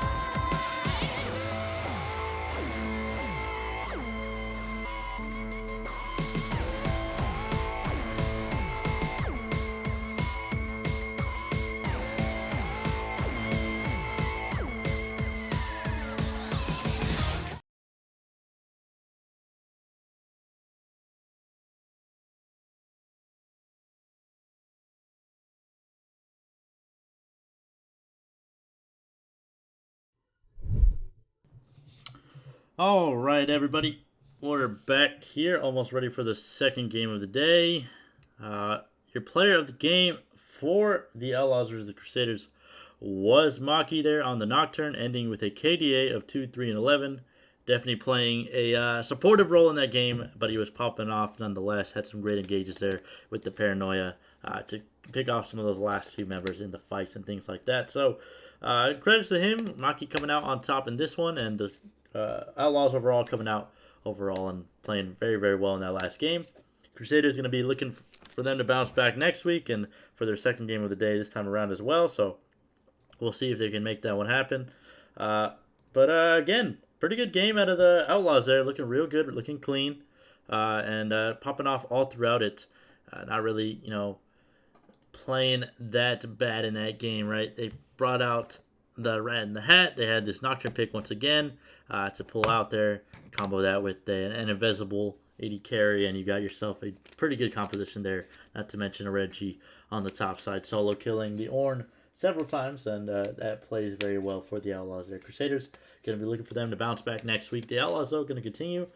All right, everybody, we're back here, almost ready for the second game of the day. Your player of the game for the Outlaws versus the Crusaders was Maki there on the Nocturne, ending with a KDA of 2, 3, and 11. Definitely playing a supportive role in that game, but he was popping off nonetheless. Had some great engages there with the Paranoia to pick off some of those last few members in the fights and things like that. So credits to him. Maki coming out on top in this one, and the Outlaws overall coming out overall and playing very, very well in that last game. Crusaders going to be looking for them to bounce back next week and for their second game of the day this time around as well. So we'll see if they can make that one happen. Again, pretty good game out of the Outlaws there. Looking real good, looking clean, and popping off all throughout it. Not really, playing that bad in that game, right? They brought out the Rat in the Hat. They had this Nocturne pick once again to pull out there. Combo that with an invisible AD carry, and you got yourself a pretty good composition there. Not to mention a Reggie on the top side, solo killing the Ornn several times, and that plays very well for the Outlaws there. Crusaders going to be looking for them to bounce back next week. The Outlaws, though, going to continue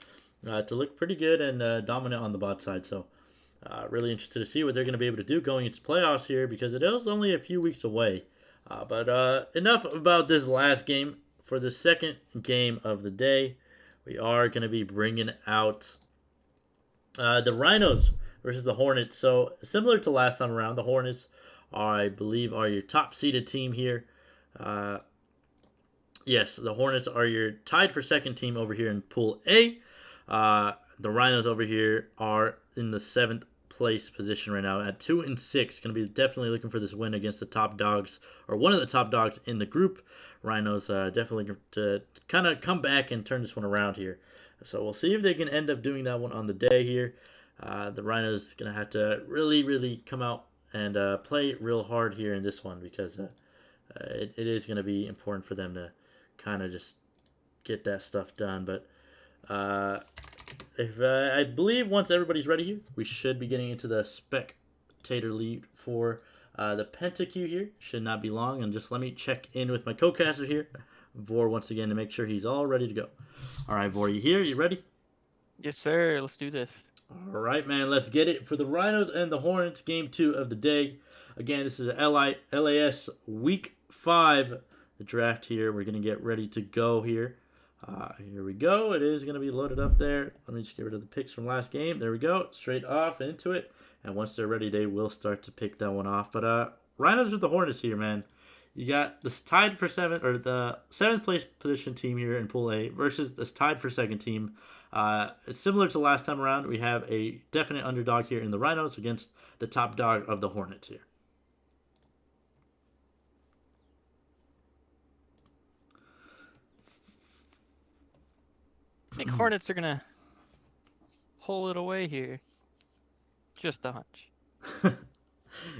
to look pretty good and dominant on the bot side. So really interested to see what they're going to be able to do going into playoffs here, because it is only a few weeks away. Enough about this last game. For the second game of the day, we are going to be bringing out the Rhinos versus the Hornets. So similar to last time around, the Hornets, I believe, are your top-seeded team here. Yes, the Hornets are your tied for second team over here in Pool A. The Rhinos over here are in the 7th place position right now at 2 and 6. Going to be definitely looking for this win against the top dogs, or one of the top dogs in the group. Rhinos definitely to kind of come back and turn this one around here. So we'll see if they can end up doing that one on the day here. The Rhinos going to have to really, really come out and play real hard here in this one, because it is going to be important for them to kind of just get that stuff done. But I believe once everybody's ready here, we should be getting into the spectator lead for the Pentaque here. Should not be long, and just let me check in with my co-caster here, Vor, once again, to make sure he's all ready to go. All right, Vor, you here? You ready? Yes, sir. Let's do this. All right, man, let's get it for the Rhinos and the Hornets, game 2 of the day. Again, this is a LAS Week 5, the draft here. We're going to get ready to go here. Here we go. It is going to be loaded up there. Let me just get rid of the picks from last game. There we go. Straight off into it. And once they're ready, they will start to pick that one off. But Rhinos with the Hornets here, man. You got this tied for the seventh place position team here in Pool A versus this tied for second team. It's similar to last time around. We have a definite underdog here in the Rhinos against the top dog of the Hornets here. I think Hornets are gonna pull it away here. Just a hunch.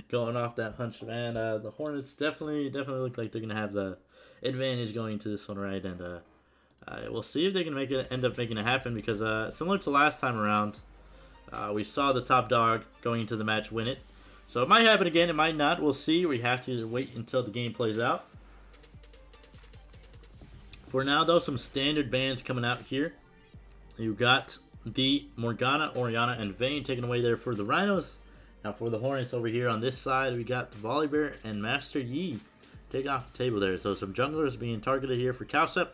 Going off that hunch, man. The Hornets definitely look like they're gonna have the advantage going into this one, right? And we'll see if they can end up making it happen, because similar to last time around, we saw the top dog going into the match win it. So it might happen again, it might not. We'll see. We have to wait until the game plays out. For now, though, some standard bans coming out here. You got the Morgana, Oriana, and Vayne taken away there for the Rhinos. Now for the Hornets over here on this side, we got the Volibear and Master Yi taken off the table there. So some junglers being targeted here for Cowsep.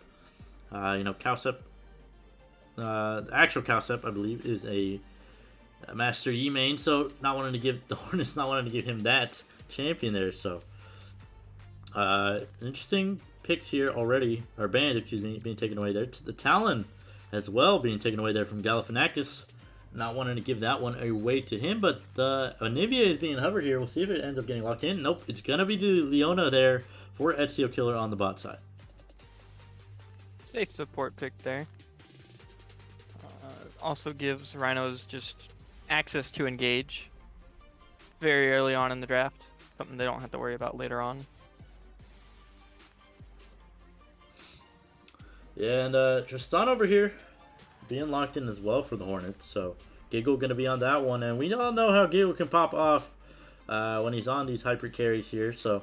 Cowsep, the actual Cowsep, I believe, is a Master Yi main. So not wanting to give the Hornets, not wanting to give him that champion there. So interesting picks here already, or banned, excuse me, being taken away there. The Talon as well being taken away there from Galifianakis. Not wanting to give that one away to him, but Anivia is being hovered here. We'll see if it ends up getting locked in. Nope, it's going to be the Leona there for Ezio Killer on the bot side. Safe support pick there. Also gives Rhinos just access to engage very early on in the draft. Something they don't have to worry about later on. Yeah, and Tristan over here being locked in as well for the Hornets. So Giggle going to be on that one. And we all know how Giggle can pop off when he's on these hyper carries here. So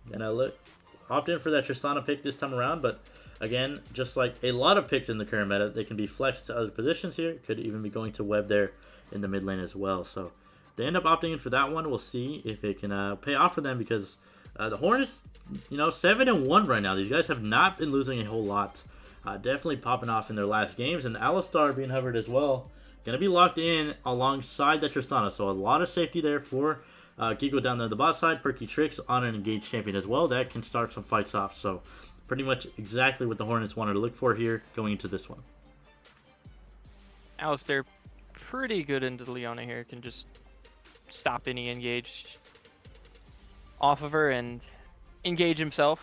gonna opt in for that Tristana pick this time around. But again, just like a lot of picks in the current meta, they can be flexed to other positions here. Could even be going to Web there in the mid lane as well. So they end up opting in for that one. We'll see if it can pay off for them, because the Hornets, 7-1 right now. These guys have not been losing a whole lot. Definitely popping off in their last games. And Alistar being hovered as well. Going to be locked in alongside the Tristana. So a lot of safety there for Gigo down there on the bot side. Perky Tricks on an engaged champion as well. That can start some fights off. So pretty much exactly what the Hornets wanted to look for here going into this one. Alistar pretty good into the Leona here. Can just stop any engage off of her and engage himself.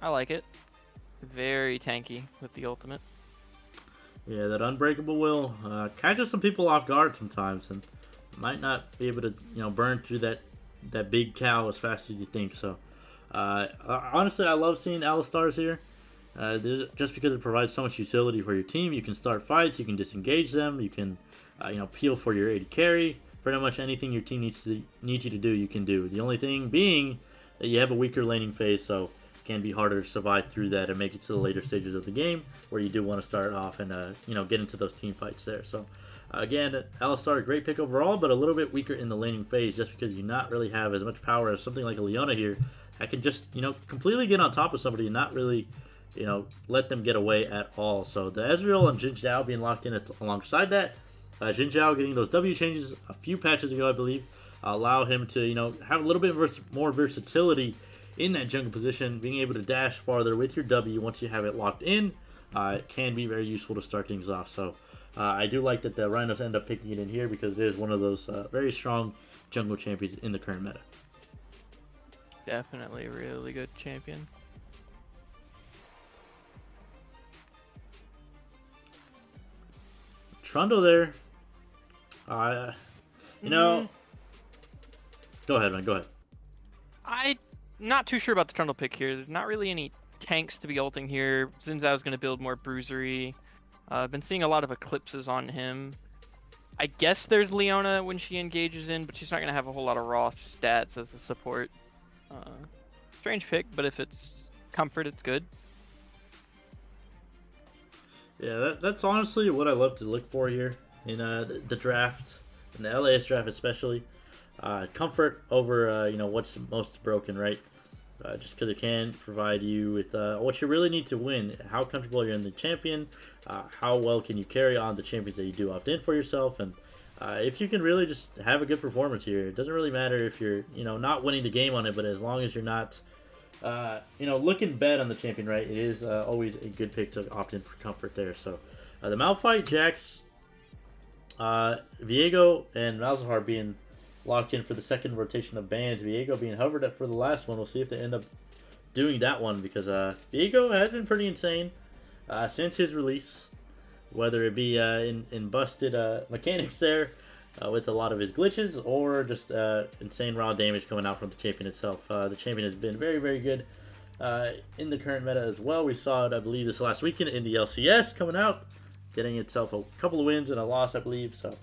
I like it. Very tanky with the ultimate. Yeah, that unbreakable will catches some people off guard sometimes, and might not be able to burn through that big cow as fast as you think. So honestly, I love seeing Alistars here, just because it provides so much utility for your team. You can start fights, you can disengage them, you can peel for your AD carry. Pretty much anything your team needs you to do, you can do. The only thing being that you have a weaker laning phase, so can be harder to survive through that and make it to the later stages of the game, where you do want to start off and get into those team fights there. So again, Alistar, great pick overall, but a little bit weaker in the laning phase, just because you not really have as much power as something like a Leona here that can just completely get on top of somebody and not really let them get away at all. So the Ezreal and Jin Zhao being locked in alongside that. Jin Zhao getting those W changes a few patches ago, I believe, allow him to have a little bit more versatility in that jungle position. Being able to dash farther with your W once you have it locked in, it can be very useful to start things off. So I do like that the Rhinos end up picking it in here, because it is one of those very strong jungle champions in the current meta. Definitely a really good champion. Trundle there. Go ahead, man. Go ahead. I'm not too sure about the Trundle pick here. There's not really any tanks to be ulting here. Xin Zhao's going to build more bruisery. I've been seeing a lot of eclipses on him. I guess there's Leona when she engages in, but she's not going to have a whole lot of raw stats as a support. Strange pick, but if it's comfort, it's good. Yeah, that's honestly what I love to look for here in the draft, in the LAS draft especially. Comfort over what's most broken, right? Just because it can provide you with what you really need to win. How comfortable you're in the champion, how well can you carry on the champions that you do opt in for yourself, and if you can really just have a good performance here. It doesn't really matter if you're not winning the game on it, but as long as you're not looking bad on the champion, right? It is always a good pick to opt in for comfort there. So the Malphite, Jax, Viego, and Malzahar being locked in for the second rotation of bans. Viego being hovered up for the last one. We'll see if they end up doing that one because Viego has been pretty insane since his release, whether it be in busted mechanics there with a lot of his glitches or just insane raw damage coming out from the champion itself. The champion has been very, very good in the current meta as well. We saw it, I believe, this last weekend in the LCS coming out, getting itself a couple of wins and a loss, I believe. So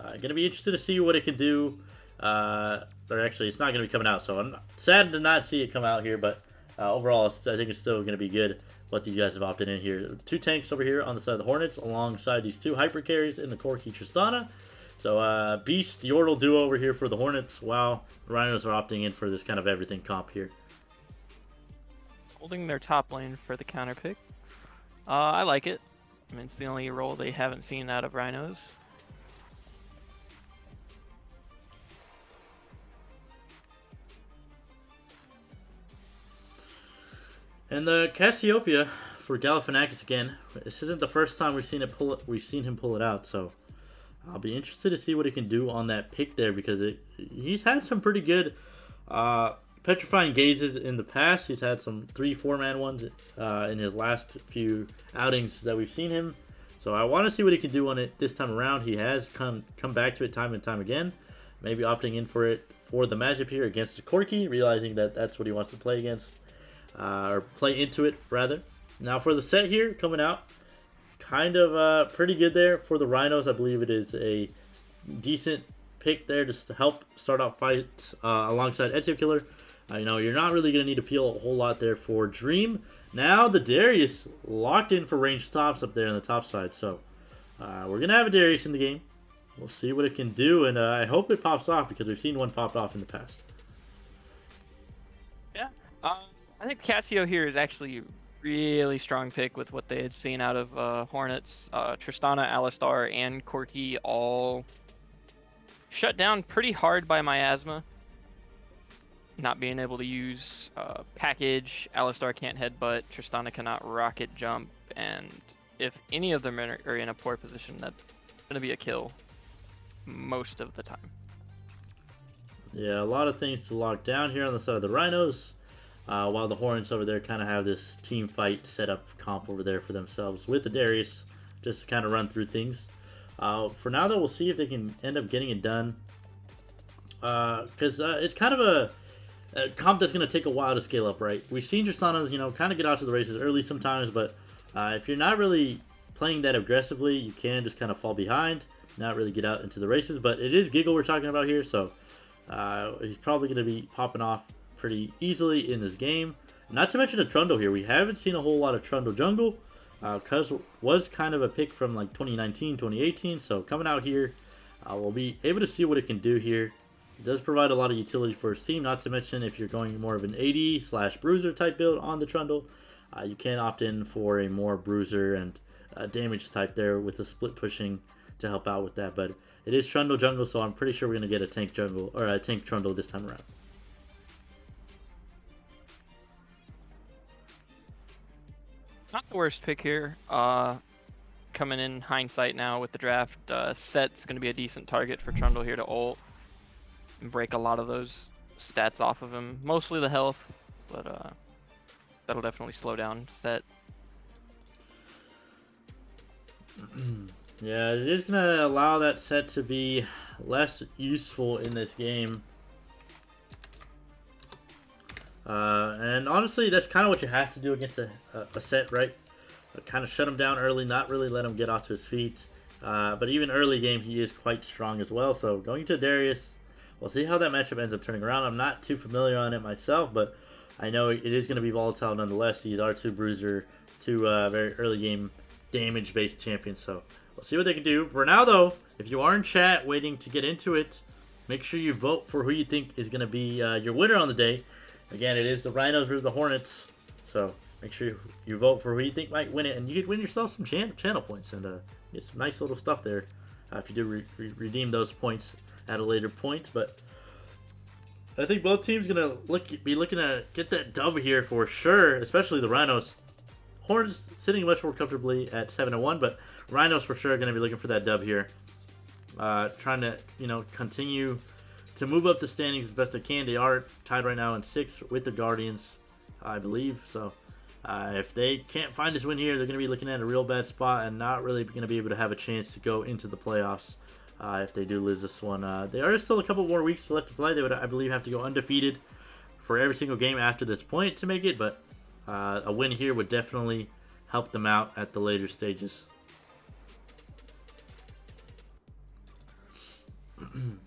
going to be interested to see what it can do. Or actually, it's not going to be coming out, so I'm sad to not see it come out here, but overall, I think it's still going to be good what these guys have opted in here. 2 tanks over here on the side of the Hornets, alongside these 2 hyper carries in the Corki Tristana. So, Beast, Yordle duo over here for the Hornets, while the Rhinos are opting in for this kind of everything comp here. Holding their top lane for the counter pick. I like it. I mean, it's the only role they haven't seen out of Rhinos. And the Cassiopeia for Galifianakis again. This isn't the first time we've seen him pull it out, so I'll be interested to see what he can do on that pick there because he's had some pretty good petrifying gazes in the past. He's had some 3-4-man ones in his last few outings that we've seen him. So I want to see what he can do on it this time around. He has come back to it time and time again. Maybe opting in for it for the matchup here against the Corki, realizing that that's what he wants to play against. Or play into it, rather. Now for the set here, coming out, kind of pretty good there for the Rhinos. I believe it is a decent pick there just to help start off fights alongside Ezio Killer. You're not really going to need to peel a whole lot there for Dream. Now the Darius locked in for ranged tops up there on the top side. So we're going to have a Darius in the game. We'll see what it can do, and I hope it pops off because we've seen one pop off in the past. Yeah. I think Cassio here is actually a really strong pick with what they had seen out of Hornets. Tristana, Alistar, and Corki all shut down pretty hard by Miasma. Not being able to use package, Alistar can't headbutt, Tristana cannot rocket jump, and if any of them are in a poor position, that's going to be a kill most of the time. Yeah, a lot of things to lock down here on the side of the Rhinos. While the Hornets over there kind of have this team fight setup comp over there for themselves with the Darius, just to kind of run through things. For now, though, we'll see if they can end up getting it done. Because it's kind of a comp that's going to take a while to scale up, right? We've seen Tristanas, kind of get out to the races early sometimes, but if you're not really playing that aggressively, you can just kind of fall behind, not really get out into the races. But it is Giggle we're talking about here, so he's probably going to be popping off pretty easily in this game. Not to mention a Trundle here. We haven't seen a whole lot of Trundle jungle. Cuz was kind of a pick from like 2019, 2018. So coming out here, we'll be able to see what it can do here. It does provide a lot of utility for his team. Not to mention if you're going more of an AD / bruiser type build on the Trundle, you can opt in for a more bruiser and damage type there with the split pushing to help out with that. But it is Trundle jungle, so I'm pretty sure we're going to get a tank jungle or a tank Trundle this time around. Not the worst pick here. Coming in hindsight now with the draft, Set's going to be a decent target for Trundle here to ult and break a lot of those stats off of him. Mostly the health, but that'll definitely slow down Set. Yeah, it is going to allow that Set to be less useful in this game. And honestly, that's kind of what you have to do against a Set, right? Kind of shut him down early, not really let him get off to his feet. But even early game, he is quite strong as well. So going to Darius, we'll see how that matchup ends up turning around. I'm not too familiar on it myself, but I know it is going to be volatile nonetheless. These are 2 bruiser, 2 very early game damage-based champions. So we'll see what they can do. For now, though, if you are in chat waiting to get into it, make sure you vote for who you think is going to be your winner on the day. Again, it is the Rhinos versus the Hornets, so make sure you vote for who you think might win it, and you could win yourself some channel points and get some nice little stuff there if you do redeem those points at a later point. But I think both teams gonna be looking to get that dub here for sure, especially the Rhinos. Hornets sitting much more comfortably at 7-1, but Rhinos for sure are gonna be looking for that dub here. Trying to continue to move up the standings as best they can. They are tied right now in 6th with the Guardians, I believe. So if they can't find this win here, they're gonna be looking at a real bad spot and not really gonna be able to have a chance to go into the playoffs. If they do lose this one, there are still a couple more weeks left to play. They would, I believe, have to go undefeated for every single game after this point to make it. But a win here would definitely help them out at the later stages.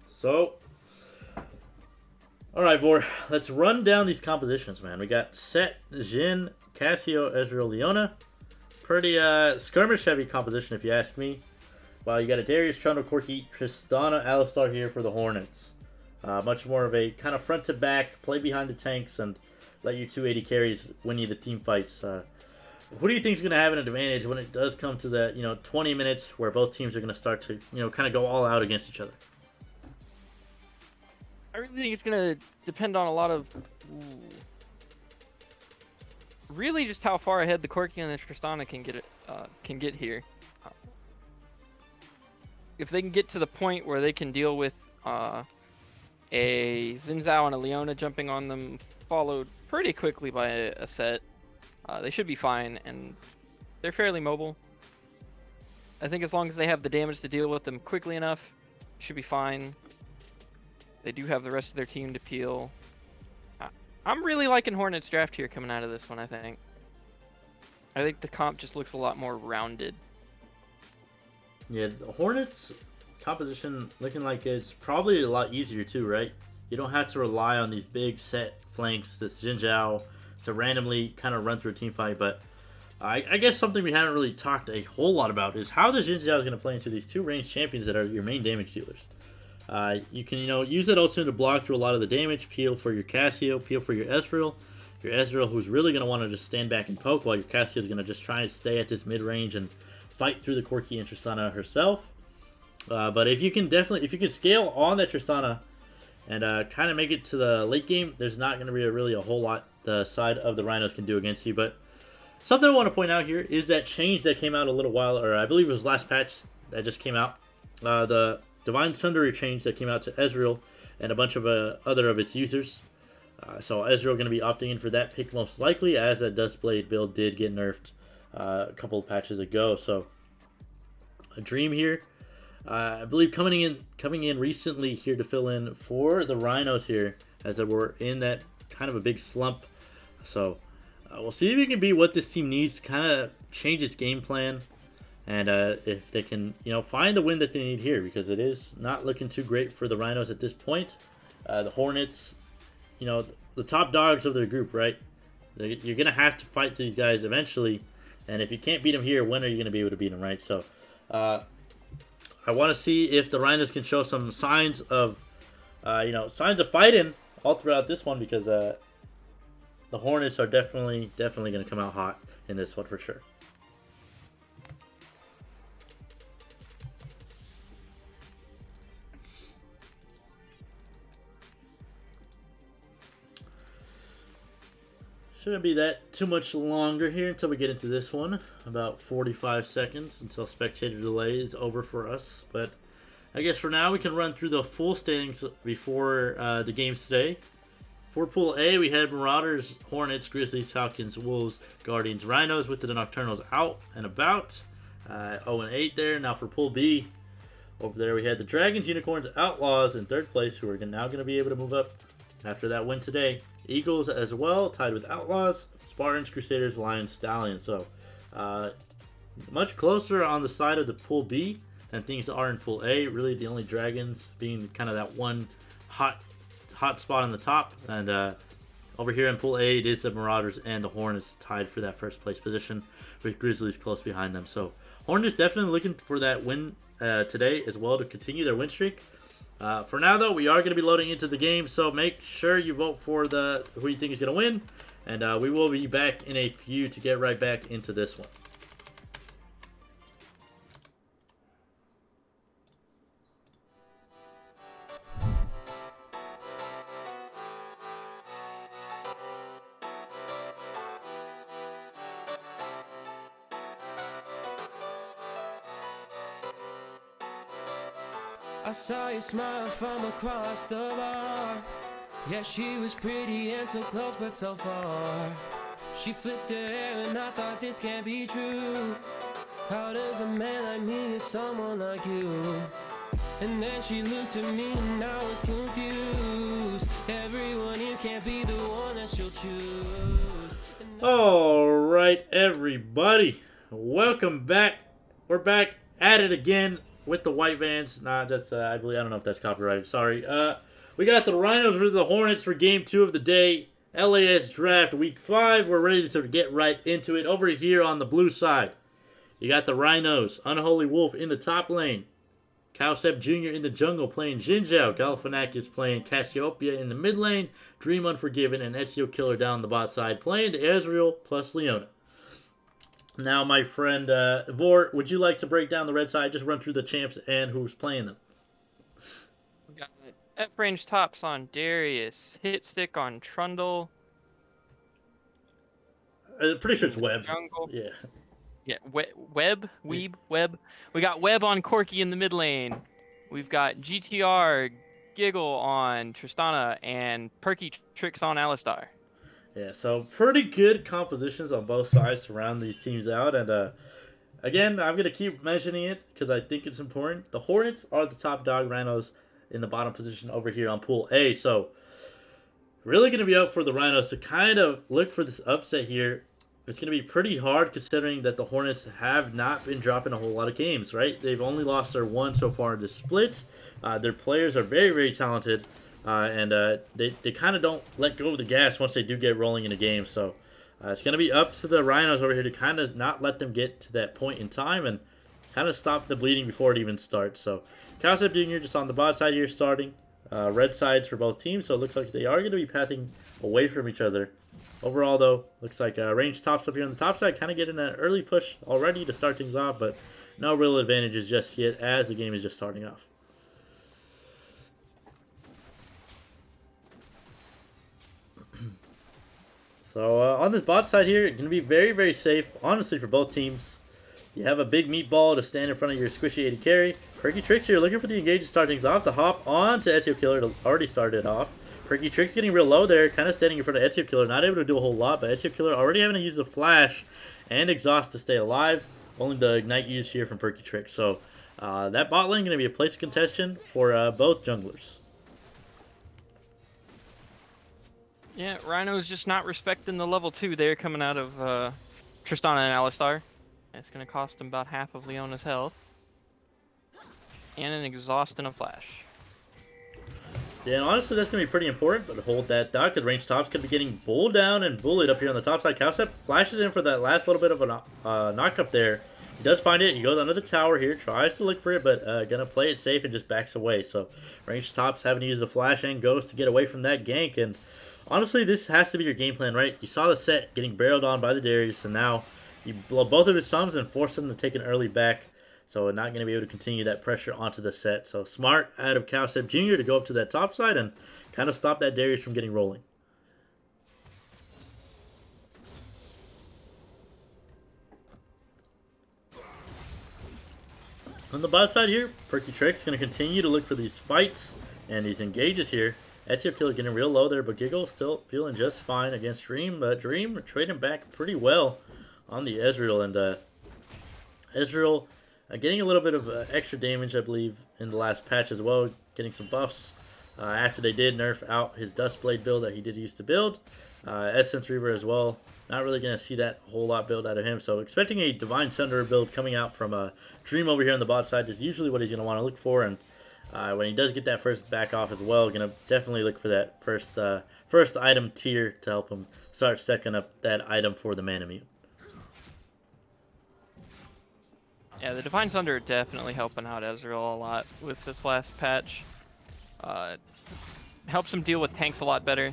So, all right, Vor, let's run down these compositions, man. We got Set, Jin, Cassio, Ezreal, Leona. Pretty skirmish-heavy composition, if you ask me. Well, you got a Darius, Trundle, Corki, Tristana, Alistar here for the Hornets. Much more of a kind of front-to-back, play behind the tanks, and let your 280 carries win you the team fights. Who do you think is going to have an advantage when it does come to the 20 minutes where both teams are going to start to kind of go all out against each other? I really think it's going to depend on a lot of really just how far ahead the Corki and the Tristana can get here. If they can get to the point where they can deal with a Xin Zhao and a Leona jumping on them, followed pretty quickly by a Set, they should be fine, and they're fairly mobile. I think as long as they have the damage to deal with them quickly enough, should be fine. They do have the rest of their team to peel. I'm really liking Hornets draft here coming out of this one, I think. I think the comp just looks a lot more rounded. Yeah, the Hornets composition looking like it's probably a lot easier too, right? You don't have to rely on these big set flanks, this Xin Zhao, to randomly kind of run through a team fight. But I guess something we haven't really talked a whole lot about is how the Xin Zhao is going to play into these two ranged champions that are your main damage dealers. You can use that also to block through a lot of the damage, peel for your Cassio, peel for your Ezreal. Your Ezreal, who's really going to want to just stand back and poke, while your Cassio is going to just try and stay at this mid range and fight through the Corki and Tristana herself. But if you can scale on that Tristana and kind of make it to the late game, there's not going to be really a whole lot the side of the Rhinos can do against you. But something I want to point out here is that change that came out a little while, or I believe it was last patch that just came out. The Divine Sunderer change that came out to Ezreal and a bunch of other of its users. So Ezreal going to be opting in for that pick most likely, as that Duskblade build did get nerfed a couple of patches ago. So a Dream here, I believe coming in recently here to fill in for the Rhinos here, as they were in that kind of a big slump. So we'll see if it can be what this team needs to kind of change its game plan, and if they can find the win that they need here, because it is not looking too great for the Rhinos at this point. The Hornets, the top dogs of their group, right? You're gonna have to fight these guys eventually, and if you can't beat them here, when are you gonna be able to beat them, right? So I want to see if the Rhinos can show some signs of signs of fighting all throughout this one, because the Hornets are definitely gonna come out hot in this one for sure. Shouldn't be that too much longer here until we get into this one. About 45 seconds until spectator delay is over for us. But I guess for now we can run through the full standings before the games today. For Pool A, we had Marauders, Hornets, Grizzlies, Falcons, Wolves, Guardians, Rhinos with the Nocturnals out and about. 0-8 there. Now for Pool B, over there we had the Dragons, Unicorns, Outlaws in third place, who are now going to be able to move up after that win today. Eagles as well, tied with Outlaws, Spartans, Crusaders, Lions, Stallions. So much closer on the side of the Pool B than things are in Pool A. Really the only Dragons being kind of that one hot spot on the top. And over here in Pool A, it is the Marauders and the Hornets tied for that first place position, with Grizzlies close behind them. So Hornets definitely looking for that win today as well to continue their win streak. For now, though, we are going to be loading into the game, so make sure you vote for who you think is going to win, and we will be back in a few to get right back into this one. I saw you smile from across the bar. Yeah, she was pretty and so close but so far. She flipped her hair and I thought this can't be true. How does a man like me get someone like you? And then she looked at me and I was confused. Everyone here can't be the one that she'll choose. All right, everybody, welcome back. We're back at it again with the White Vans. Nah, that's I don't know if that's copyrighted. Sorry. We got the Rhinos versus the Hornets for Game 2 of the day. LAS Draft Week 5. We're ready to sort of get right into it. Over here on the blue side, you got the Rhinos. Unholy Wolf in the top lane. Cowsep Jr. in the jungle playing Jinzhao. Galifianakis playing Cassiopeia in the mid lane. Dream Unforgiven and Ezio Killer down the bot side playing the Ezreal plus Leona. Now, my friend Vor, would you like to break down the red side? Just run through the champs and who's playing them. We got F-range tops on Darius. Hit stick on Trundle. Pretty sure it's Web. Jungle. Yeah. Yeah, Web. We got Web on Corki in the mid lane. We've got GTR, Giggle on Tristana, and Perky Tricks on Alistar. Yeah, so pretty good compositions on both sides to round these teams out. And again, I'm going to keep mentioning it because I think it's important. The Hornets are the top dog. Rhinos in the bottom position over here on Pool A. So really going to be up for the Rhinos to kind of look for this upset here. It's going to be pretty hard considering that the Hornets have not been dropping a whole lot of games, right? They've only lost their one so far in this split. Their players are very, very talented, and they kind of don't let go of the gas once they do get rolling in a game. So it's going to be up to the Rhinos over here to kind of not let them get to that point in time and kind of stop the bleeding before it even starts. So Cowsep Jr. just on the bot side here starting. Red sides for both teams, so it looks like they are going to be pathing away from each other. Overall, though, looks like range tops up here on the top side, kind of getting an early push already to start things off, but no real advantages just yet as the game is just starting off. So on this bot side here, it's going to be very, very safe, honestly, for both teams. You have a big meatball to stand in front of your squishy 80 carry. Perky Tricks here looking for the engage to start things off. To hop on to Ezio Killer to already start it off. Perky Tricks getting real low there, kind of standing in front of Ezio Killer. Not able to do a whole lot, but Ezio Killer already having to use the flash and exhaust to stay alive. Only the ignite used here from Perky Tricks. So that bot lane going to be a place of contention for both junglers. Yeah, Rhino's just not respecting the level 2 there coming out of Tristana and Alistar. It's going to cost him about half of Leona's health. And an exhaust and a flash. Yeah, and honestly, that's going to be pretty important, but hold that down because range tops could be getting bulled down and bullied up here on the top side. Cowsep flashes in for that last little bit of a knock up there. He does find it. He goes under the tower here, tries to look for it, but going to play it safe and just backs away. So range tops having to use the flash and ghost to get away from that gank. And honestly, this has to be your game plan, right? You saw the set getting barreled on by the Darius, and now you blow both of his sums and force him to take an early back. So not going to be able to continue that pressure onto the set. So smart out of Cowsep Jr. to go up to that top side and kind of stop that Darius from getting rolling. On the bot side here, Perky Tricks going to continue to look for these fights and these engages here. Ezio Killer getting real low there, but Giggle still feeling just fine against Dream. But Dream trading back pretty well on the Ezreal. And Ezreal getting a little bit of extra damage, I believe, in the last patch as well. Getting some buffs after they did nerf out his Dustblade build that he did used to build. Essence Reaver as well. Not really going to see that whole lot build out of him. So expecting a Divine Thunder build coming out from Dream over here on the bot side is usually what he's going to want to look for. And when he does get that first back off as well, going to definitely look for that first item tier to help him start stacking up that item for the Mana Mute. Yeah, the Divine Thunder definitely helping out Ezreal a lot with this last patch. Helps him deal with tanks a lot better.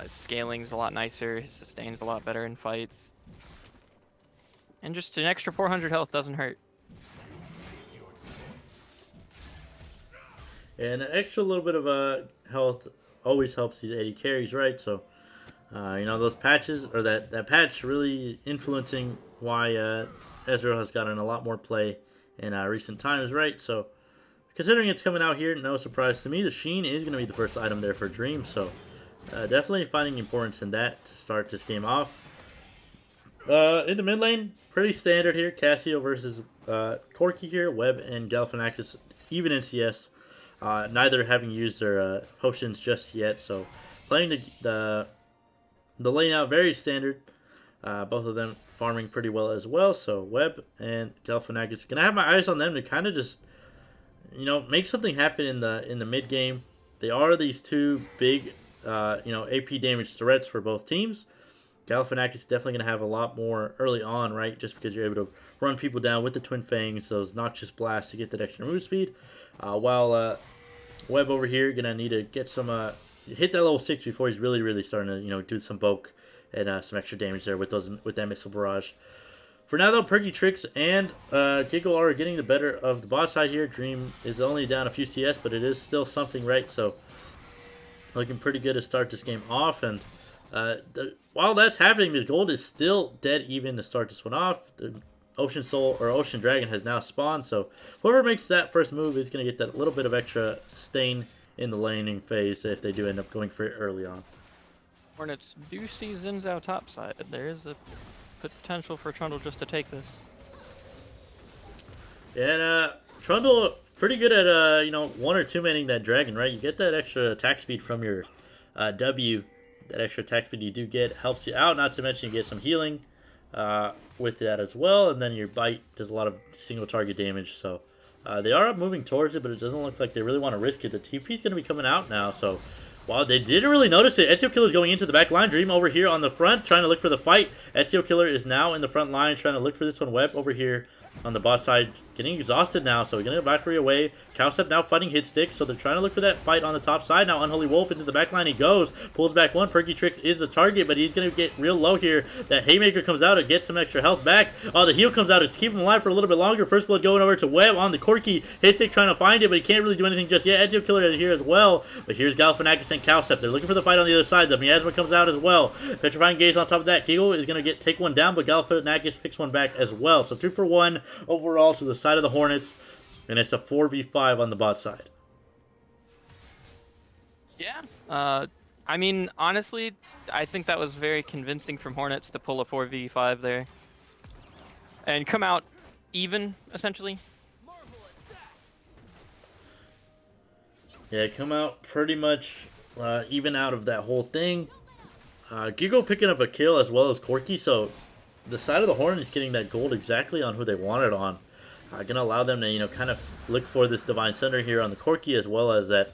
His scaling's a lot nicer, his sustain's a lot better in fights. And just an extra 400 health doesn't hurt. And an extra little bit of health always helps these 80 carries, right? So, those patches, or that patch really influencing why Ezreal has gotten a lot more play in recent times, right? So, considering it's coming out here, no surprise to me, the Sheen is going to be the first item there for Dream. So definitely finding importance in that to start this game off. In the mid lane, pretty standard here. Cassio versus Corki here. Webb and Galifianakis even in CS. Neither having used their potions just yet. So playing the lane out very standard. Both of them farming pretty well as well. So Webb and Galifianakis, gonna have my eyes on them to kind of just, make something happen in the mid game. They are these two big, AP damage threats for both teams. Galifianakis is definitely going to have a lot more early on, right? Just because you're able to run people down with the Twin Fangs, those Noxious Blasts to get that extra move speed. While Webb over here going to need to get some, hit that level 6 before he's really starting to, do some bulk and some extra damage there with that Missile Barrage. For now, though, Perky Tricks and Giggle are getting the better of the bot side here. Dream is only down a few CS, but it is still something, right? So looking pretty good to start this game off. And while that's happening, the gold is still dead even to start this one off. The Ocean Soul or Ocean Dragon has now spawned, so whoever makes that first move is going to get that little bit of extra sustain in the laning phase if they do end up going for it early on. Hornets do see Xin Zhao topside. There is a potential for Trundle just to take this. And Trundle pretty good at one or two manning that dragon, right? You get that extra attack speed from your W. That extra attack speed you do get helps you out, not to mention you get some healing with that as well, and then your bite does a lot of single target damage. So they are moving towards it, but it doesn't look like they really want to risk it. The TP is going to be coming out now, so while they didn't really notice it, Ezio Killer is going into the back line. Dream over here on the front, trying to look for the fight. Ezio Killer is now in the front line, trying to look for this one. Webb over here on the boss side, getting exhausted now, so we're going to Valkyrie away. Cowstep now fighting hit stick, so they're trying to look for that fight on the top side. Now Unholy Wolf into the back line he goes, pulls back one. Perky Tricks is the target, but he's going to get real low here. That Haymaker comes out to get some extra health back. Oh, the heal comes out to keep him alive for a little bit longer. First blood going over to Webb on the Corki. Hit stick trying to find it, but he can't really do anything just yet. Ezio Killer here as well, but here's Galifianakis and Cowstep. They're looking for the fight on the other side. The Miasma comes out as well. Petrifying Gaze on top of that. Giggle is going to take one down, but Galifianakis picks one back as well. So 2 for 1 overall to the side of the Hornets, and it's a 4v5 on the bot side. Yeah. I mean, honestly, I think that was very convincing from Hornets to pull a 4v5 there. And come out even, essentially. Yeah, come out pretty much even out of that whole thing. Giggle picking up a kill as well as Corki, so the side of the Hornets getting that gold exactly on who they wanted on. Gonna allow them to, kind of look for this Divine Center here on the Corki, as well as that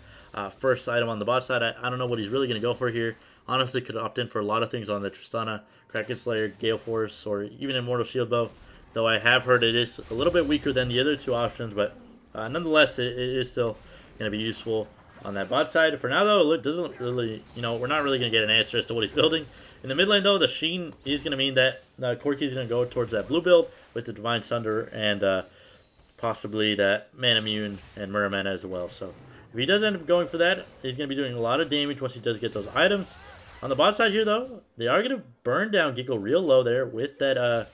first item on the bot side. I don't know what he's really gonna go for here. Honestly, could opt in for a lot of things on the Tristana, Kraken Slayer, Gale Force, or even Immortal Shield Bow. Though I have heard it is a little bit weaker than the other two options, but nonetheless, it is still gonna be useful on that bot side. For now, though, it doesn't really, we're not really gonna get an answer as to what he's building. In the mid lane, though, the Sheen is gonna mean that Corki is gonna go towards that blue build with the Divine Sunder and possibly that Manamune and Muramana as well. So if he does end up going for that, he's going to be doing a lot of damage once he does get those items. On the bot side here, though, they are going to burn down Giggle real low there with that,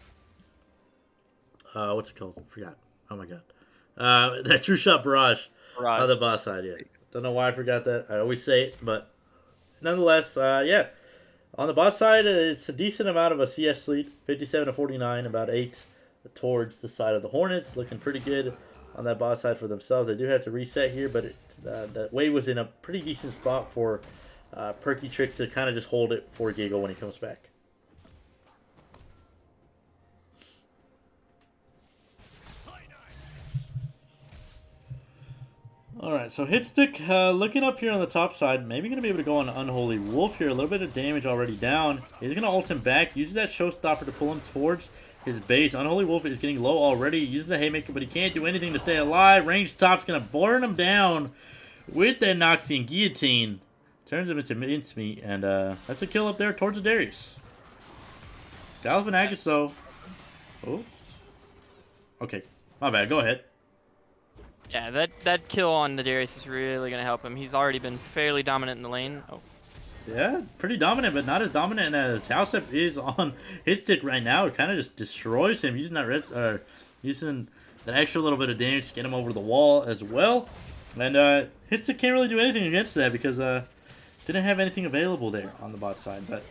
what's it called? I forgot. Oh my god. That True Shot Barrage on the bot side, yeah. Don't know why I forgot that. I always say it, but nonetheless, yeah. On the bot side, it's a decent amount of a CS lead, 57 to 49, about 8 towards the side of the Hornets. Looking pretty good on that bot side for themselves. They do have to reset here, but that wave was in a pretty decent spot for Perky Tricks to kind of just hold it for Giggle when he comes back. Alright, so Hitstick looking up here on the top side, maybe going to be able to go on Unholy Wolf here. A little bit of damage already down. He's going to ult him back, uses that Showstopper to pull him towards his base. Unholy Wolf is getting low already. He uses the Haymaker, but he can't do anything to stay alive. Range Top's going to burn him down with that Noxian Guillotine. Turns him into mincemeat, and that's a kill up there towards the Darius. Galifianakis, though. Oh. Okay, my bad. Go ahead. Yeah, that kill on the Darius is really going to help him. He's already been fairly dominant in the lane. Oh. Yeah, pretty dominant, but not as dominant as Cowstep is on his stick right now. It kind of just destroys him using that using that extra little bit of damage to get him over the wall as well. And Hitstick can't really do anything against that because didn't have anything available there on the bot side. But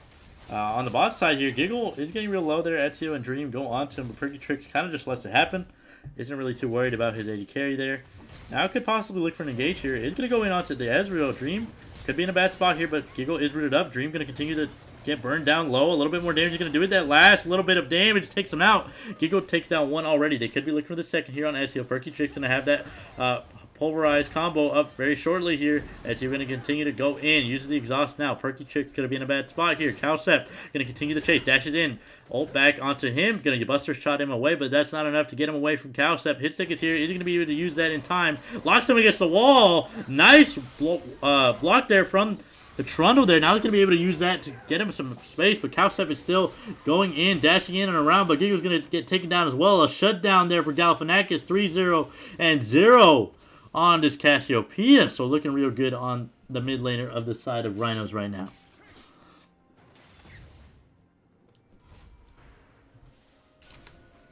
on the bot side here, Giggle is getting real low there. Ezio and Dream go on to him, but Perky Tricks kind of just lets it happen. Isn't really too worried about his AD carry there. Now could possibly look for an engage here. Is going to go in onto the Ezreal. Dream could be in a bad spot here, but Giggle is rooted up. Dream going to continue to get burned down low. A little bit more damage is going to do it. That last little bit of damage takes him out. Giggle takes down one already. They could be looking for the second here on Ezio. Perky Tricks going to have that pulverized combo up very shortly here. Ezio going to continue to go in. Uses the exhaust now. Perky Tricks going to be in a bad spot here. Cowsep going to continue the chase. Dashes in. Ult back onto him. Going to get Buster shot him away, but that's not enough to get him away from Cowsep. Hitstick is here. Is he going to be able to use that in time? Locks him against the wall. Nice block there from the Trundle there. Now he's going to be able to use that to get him some space, but Cowsep is still going in, dashing in and around, but Giggle's going to get taken down as well. A shutdown there for Galifianakis. 3-0 and 0 on this Cassiopeia. So looking real good on the mid laner of the side of Rhinos right now.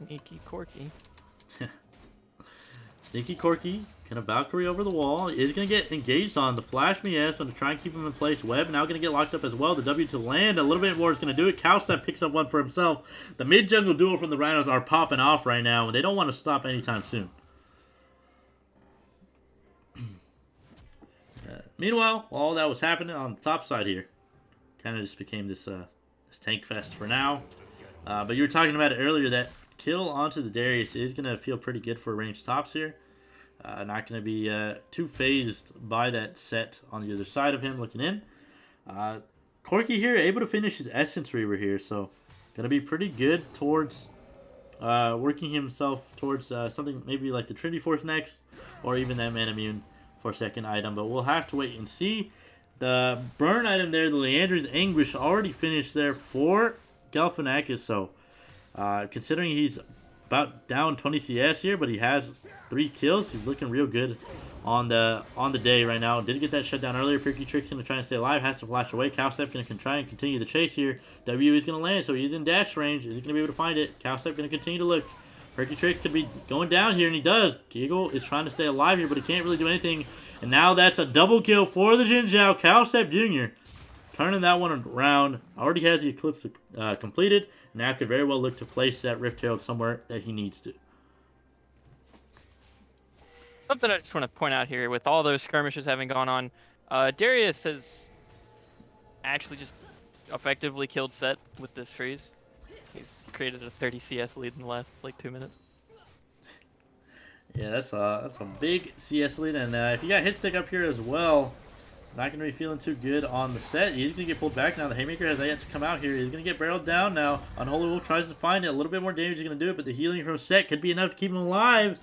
Sneaky Corky. Sneaky Corky. Kind of Valkyrie over the wall. Is going to get engaged on the Flash Me S. Going to try and keep him in place. Web now going to get locked up as well. The W to land. A little bit more is going to do it. Cowstep picks up one for himself. The mid jungle duo from the Rhinos are popping off right now, and they don't want to stop anytime soon. Meanwhile, while all that was happening on the top side here, kind of just became this this tank fest for now. But you were talking about it earlier, that kill onto the Darius is going to feel pretty good for ranged tops here. Not going to be too phased by that set on the other side of him looking in. Corky here able to finish his Essence Reaver here, so going to be pretty good towards working himself towards something maybe like the Trinity Force next, or even that Man Immune for second item, but we'll have to wait and see. The burn item there, the Leandra's Anguish, already finished there for Galifianakis, so considering he's about down 20 CS here, but he has 3 kills, he's looking real good on the day right now. Did get that shutdown earlier. Perky Trick's going to try and stay alive, has to flash away. Cowstep going to try and continue the chase here. W is going to land, so he's in dash range. Is he going to be able to find it? Cowstep going to continue to look. Perky Tricks could be going down here, and he does. Giggle is trying to stay alive here, but he can't really do anything. And now that's a double kill for the Jin Zhao. Cowstep Jr. turning that one around. Already has the Eclipse completed. Now could very well look to place that Rift Herald somewhere that he needs to. Something I just want to point out here, with all those skirmishes having gone on, Darius has actually just effectively killed Set with this freeze. He's created a 30 CS lead in the last like 2 minutes. Yeah, that's a big CS lead, and if you got Hitstick up here as well, it's not going to be feeling too good on the Set. He's going to get pulled back now. The Haymaker has yet to come out here. He's going to get barreled down now. Unholy Wolf tries to find it. A little bit more damage is going to do it, but the healing from Set could be enough to keep him alive.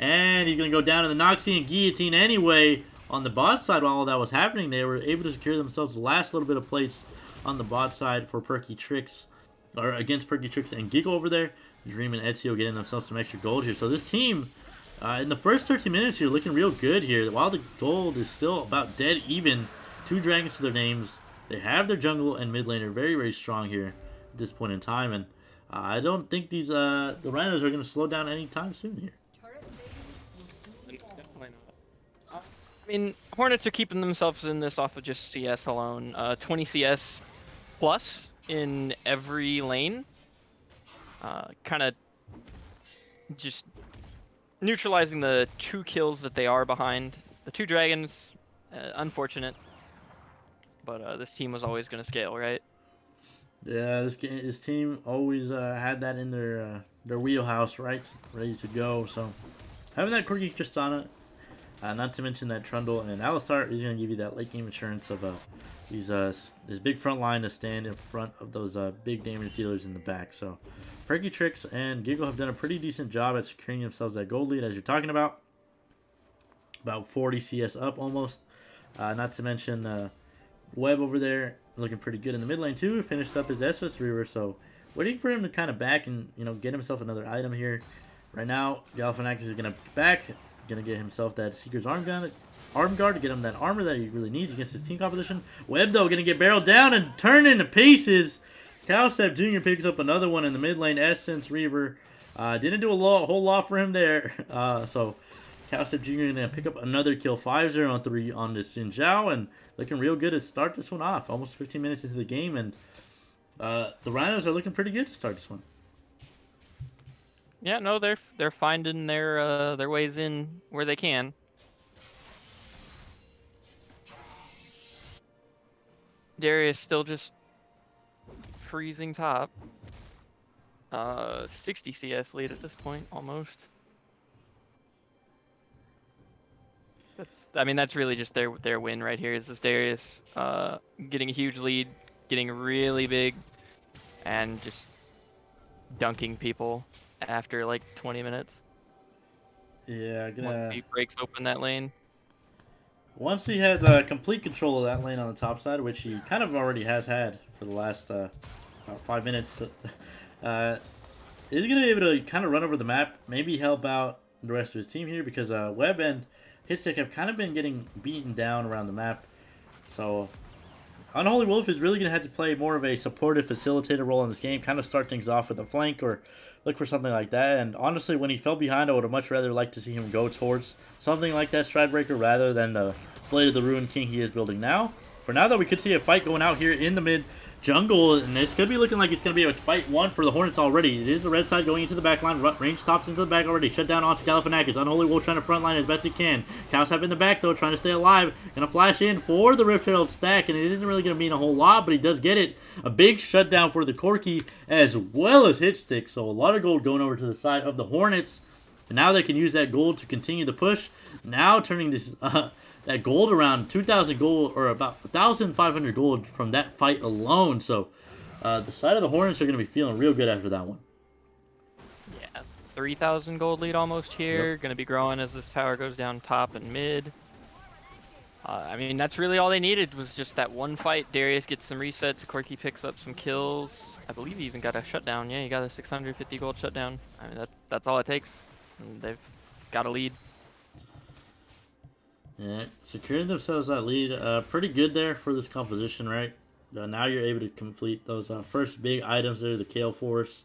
And he's going to go down to the Noxie and Guillotine anyway. On the bot side, while all that was happening, they were able to secure themselves the last little bit of plates on the bot side for Perky Tricks, or against Perky Tricks and Giggle over there. Dream and Ezio getting themselves some extra gold here. So this team, in the first 30 minutes here, looking real good here. While the gold is still about dead even, 2 dragons to their names. They have their jungle and mid laner very, very strong here at this point in time. And I don't think these the Rhinos are going to slow down anytime soon here. I mean, Hornets are keeping themselves in this off of just CS alone. 20 CS plus in every lane. Kind of just neutralizing the 2 kills that they are behind. The 2 dragons, unfortunate. But this team was always going to scale, right? Yeah, this team always had that in their wheelhouse, right? Ready to go. So having that Quirky Tristana, not to mention that Trundle and Alistar is going to give you that late game insurance of this big front line to stand in front of those big damage dealers in the back. So Perky Tricks and Giggle have done a pretty decent job at securing themselves that gold lead, as you're talking about. About 40 CS up almost. Not to mention Web over there looking pretty good in the mid lane too. Finished up his SS Reaver, so waiting for him to kind of back and get himself another item here. Right now, Galifianakis is going to back. Going to get himself that Seeker's Arm Guard to get him that armor that he really needs against his team composition. Web, though, going to get barreled down and turned into pieces. Cowstep Jr. picks up another one in the mid lane. Essence Reaver Didn't do a whole lot for him there. So Cowstep Jr. gonna pick up another kill, 5-0 on 3 on this Xin Zhao, and looking real good to start this one off. Almost 15 minutes into the game, and the Rhinos are looking pretty good to start this one. Yeah, no, they're finding their ways in where they can. Darius still just freezing top. 60 CS lead at this point, almost. That's really just their win right here. Is this Darius getting a huge lead, getting really big, and just dunking people after like 20 minutes. Yeah, Once he breaks open that lane. Once he has complete control of that lane on the top side, which he kind of already has had for the last about 5 minutes, he's going to be able to kind of run over the map, maybe help out the rest of his team here, because Webb and Hitstick have kind of been getting beaten down around the map. So Unholy Wolf is really going to have to play more of a supportive facilitator role in this game, kind of start things off with a flank or look for something like that. And honestly, when he fell behind, I would have much rather liked to see him go towards something like that Stridebreaker rather than the Blade of the Ruined King he is building now. For now, though, we could see a fight going out here in the mid jungle, and it's going to be looking like it's going to be a fight one for the Hornets already. It is the red side going into the back line. Range stops into the back already. Shut down onto Galifianakis. Unholy Wolf trying to front line as best he can. Cowstep in the back, though, trying to stay alive. Going to flash in for the Rift Herald stack, and it isn't really going to mean a whole lot, but he does get it. A big shutdown for the Corki as well as Hitstick, so a lot of gold going over to the side of the Hornets. And now they can use that gold to continue the push. Now turning this that gold around 2,000 gold, or about 1,500 gold from that fight alone. So the side of the Hornets are going to be feeling real good after that one. Yeah, 3,000 gold lead almost here. Yep. Going to be growing as this tower goes down top and mid. That's really all they needed was just that one fight. Darius gets some resets. Corki picks up some kills. I believe he even got a shutdown. Yeah, he got a 650 gold shutdown. That's all it takes. And they've got a lead. Yeah, securing themselves that lead, pretty good there for this composition, right? Now you're able to complete those first big items there, the Kale Force,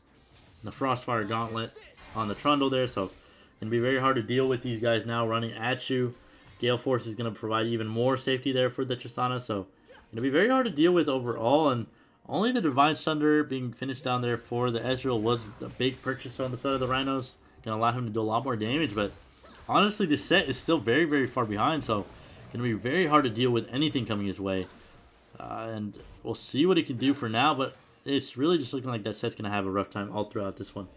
the Frostfire Gauntlet on the Trundle there, so going to be very hard to deal with these guys now running at you. Gale Force is going to provide even more safety there for the Tristana, so going to be very hard to deal with overall, and only the Divine Thunder being finished down there for the Ezreal was a big purchase on the side of the Rhinos, going to allow him to do a lot more damage, but honestly, this set is still very, very far behind, so going to be very hard to deal with anything coming his way. And we'll see what he can do for now, but it's really just looking like that set's going to have a rough time all throughout this one.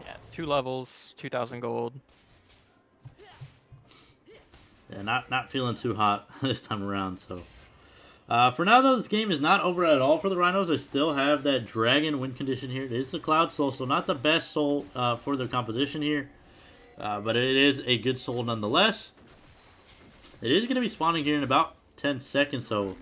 Yeah, 2 levels, 2,000 gold. Yeah, not feeling too hot this time around, so. For now, though, this game is not over at all for the Rhinos. They still have that Dragon win condition here. It is the Cloud Soul, so not the best soul for their composition here. But it is a good soul nonetheless. It is going to be spawning here in about 10 seconds, so we'll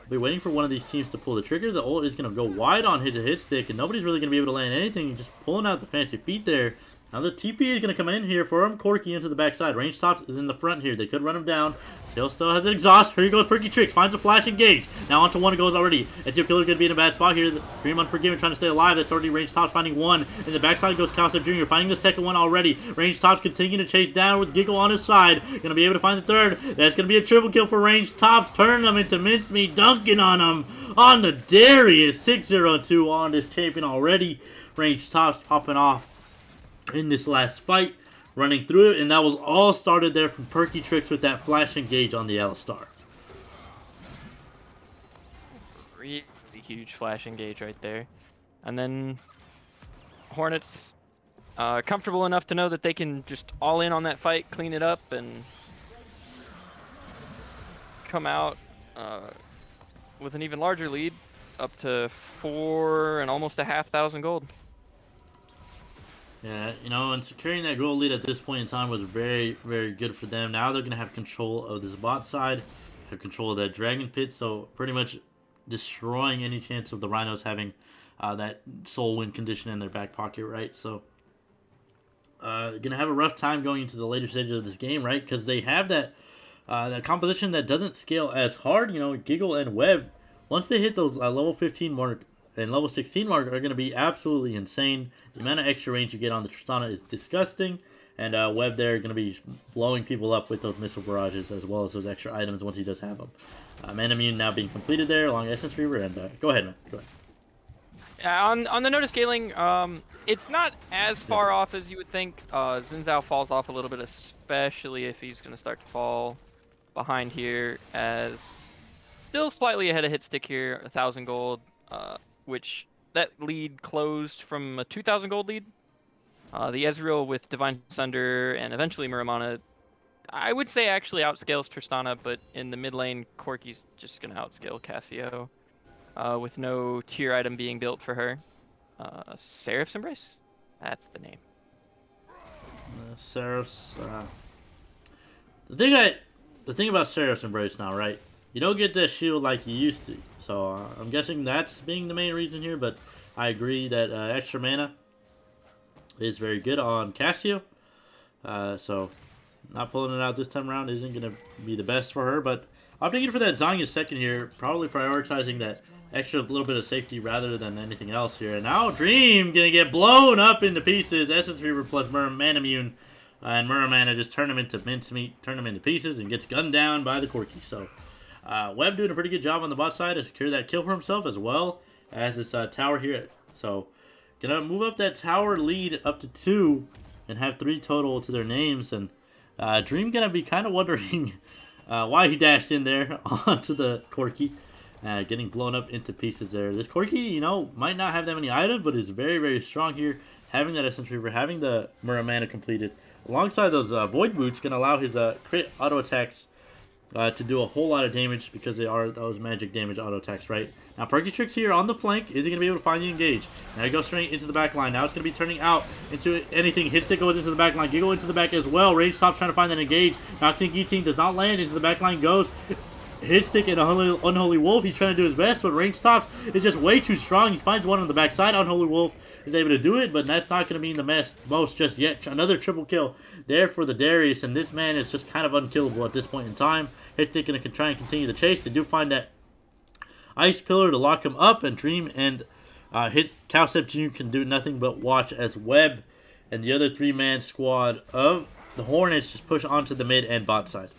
be waiting for one of these teams to pull the trigger. The ult is going to go wide on his hit stick, and nobody's really going to be able to land anything. Just pulling out the fancy feet there. Now the TP is going to come in here for him. Corki into the backside. Range Tops is in the front here. They could run him down. Still has an exhaust. Here he goes, Perky Tricks. Finds a flash engage. Now onto one goes already. Ezreal Killer could be in a bad spot here. Dream Unforgiven trying to stay alive. That's already Range Tops finding one. In the backside goes Cowstep Jr. finding the second one already. Range Tops continuing to chase down with Giggle on his side. Gonna be able to find the third. That's gonna be a triple kill for Range Tops. Turning them into mincemeat. Dunking on him. On the Darius. 6-0-2 on this champion already. Range Tops popping off in this last fight, running through it, and that was all started there from Perky Tricks with that flash engage on the Alistar. Really huge flash engage right there. And then Hornets comfortable enough to know that they can just all in on that fight, clean it up, and come out with an even larger lead, up to 4 and almost a half thousand gold. Yeah, and securing that goal lead at this point in time was very, very good for them. Now they're going to have control of this bot side, have control of that Dragon Pit, so pretty much destroying any chance of the Rhinos having that soul win condition in their back pocket, right? So, going to have a rough time going into the later stages of this game, right? Because they have that composition that doesn't scale as hard. Giggle and Web, once they hit those level 15 mark, and level 16 mark are going to be absolutely insane. The amount of extra range you get on the Tristana is disgusting. And Webb there going to be blowing people up with those missile barrages as well as those extra items once he does have them. Man Immune now being completed there along Essence Reaver. And go ahead, man. Go ahead. On the note of scaling, it's not as far off as you would think. Xin Zhao falls off a little bit, especially if he's going to start to fall behind here, as still slightly ahead of hit stick here, 1,000 gold, which that lead closed from a 2,000 gold lead. The Ezreal with Divine Sunder and eventually Muramana, I would say actually outscales Tristana, but in the mid lane, Corki's just going to outscale Cassio. With no tier item being built for her. Seraph's Embrace? That's the name. Seraph's, the thing about Seraph's Embrace now, right? You don't get that shield like you used to. So I'm guessing that's being the main reason here, but I agree that extra mana is very good on Cassio. So not pulling it out this time around isn't going to be the best for her, but I'm thinking for that Zhonya's second here, probably prioritizing that extra little bit of safety rather than anything else here. And now Dream gonna get blown up into pieces. Essence Reaver plus Man Immune, and Muramana just turn him into mincemeat, turn him into pieces, and gets gunned down by the Corki. So Webb doing a pretty good job on the bot side to secure that kill for himself as well as this tower here. So gonna move up that tower lead up to 2 and have 3 total to their names. And Dream gonna be kind of wondering why he dashed in there onto the Corki. Getting blown up into pieces there. This Corki, you know, might not have that many items, but is very, very strong here. Having that Essence Reaver, having the Muramana completed, alongside those Void Boots, can allow his crit auto attacks to do a whole lot of damage because they are those magic damage auto attacks, right? Now, Perky Trick's here on the flank. Is he going to be able to find the engage? Now he goes straight into the back line. Now it's going to be turning out into anything. Hitstick goes into the back line. Giggle into the back as well. Rage Stop trying to find that engage. Noxing Guillotine does not land. Into the back line goes. Hitstick and Unholy Wolf. He's trying to do his best, but Range Stops is just way too strong. He finds one on the backside. Unholy Wolf is able to do it, but that's not going to be in the most just yet. Another triple kill there for the Darius, and this man is just kind of unkillable at this point in time. Hitstick going to try and continue the chase. They do find that Ice Pillar to lock him up, and Dream and Cowstep Jr. can do nothing but watch as Webb and the other 3-man squad of the Hornets just push onto the mid and bot side.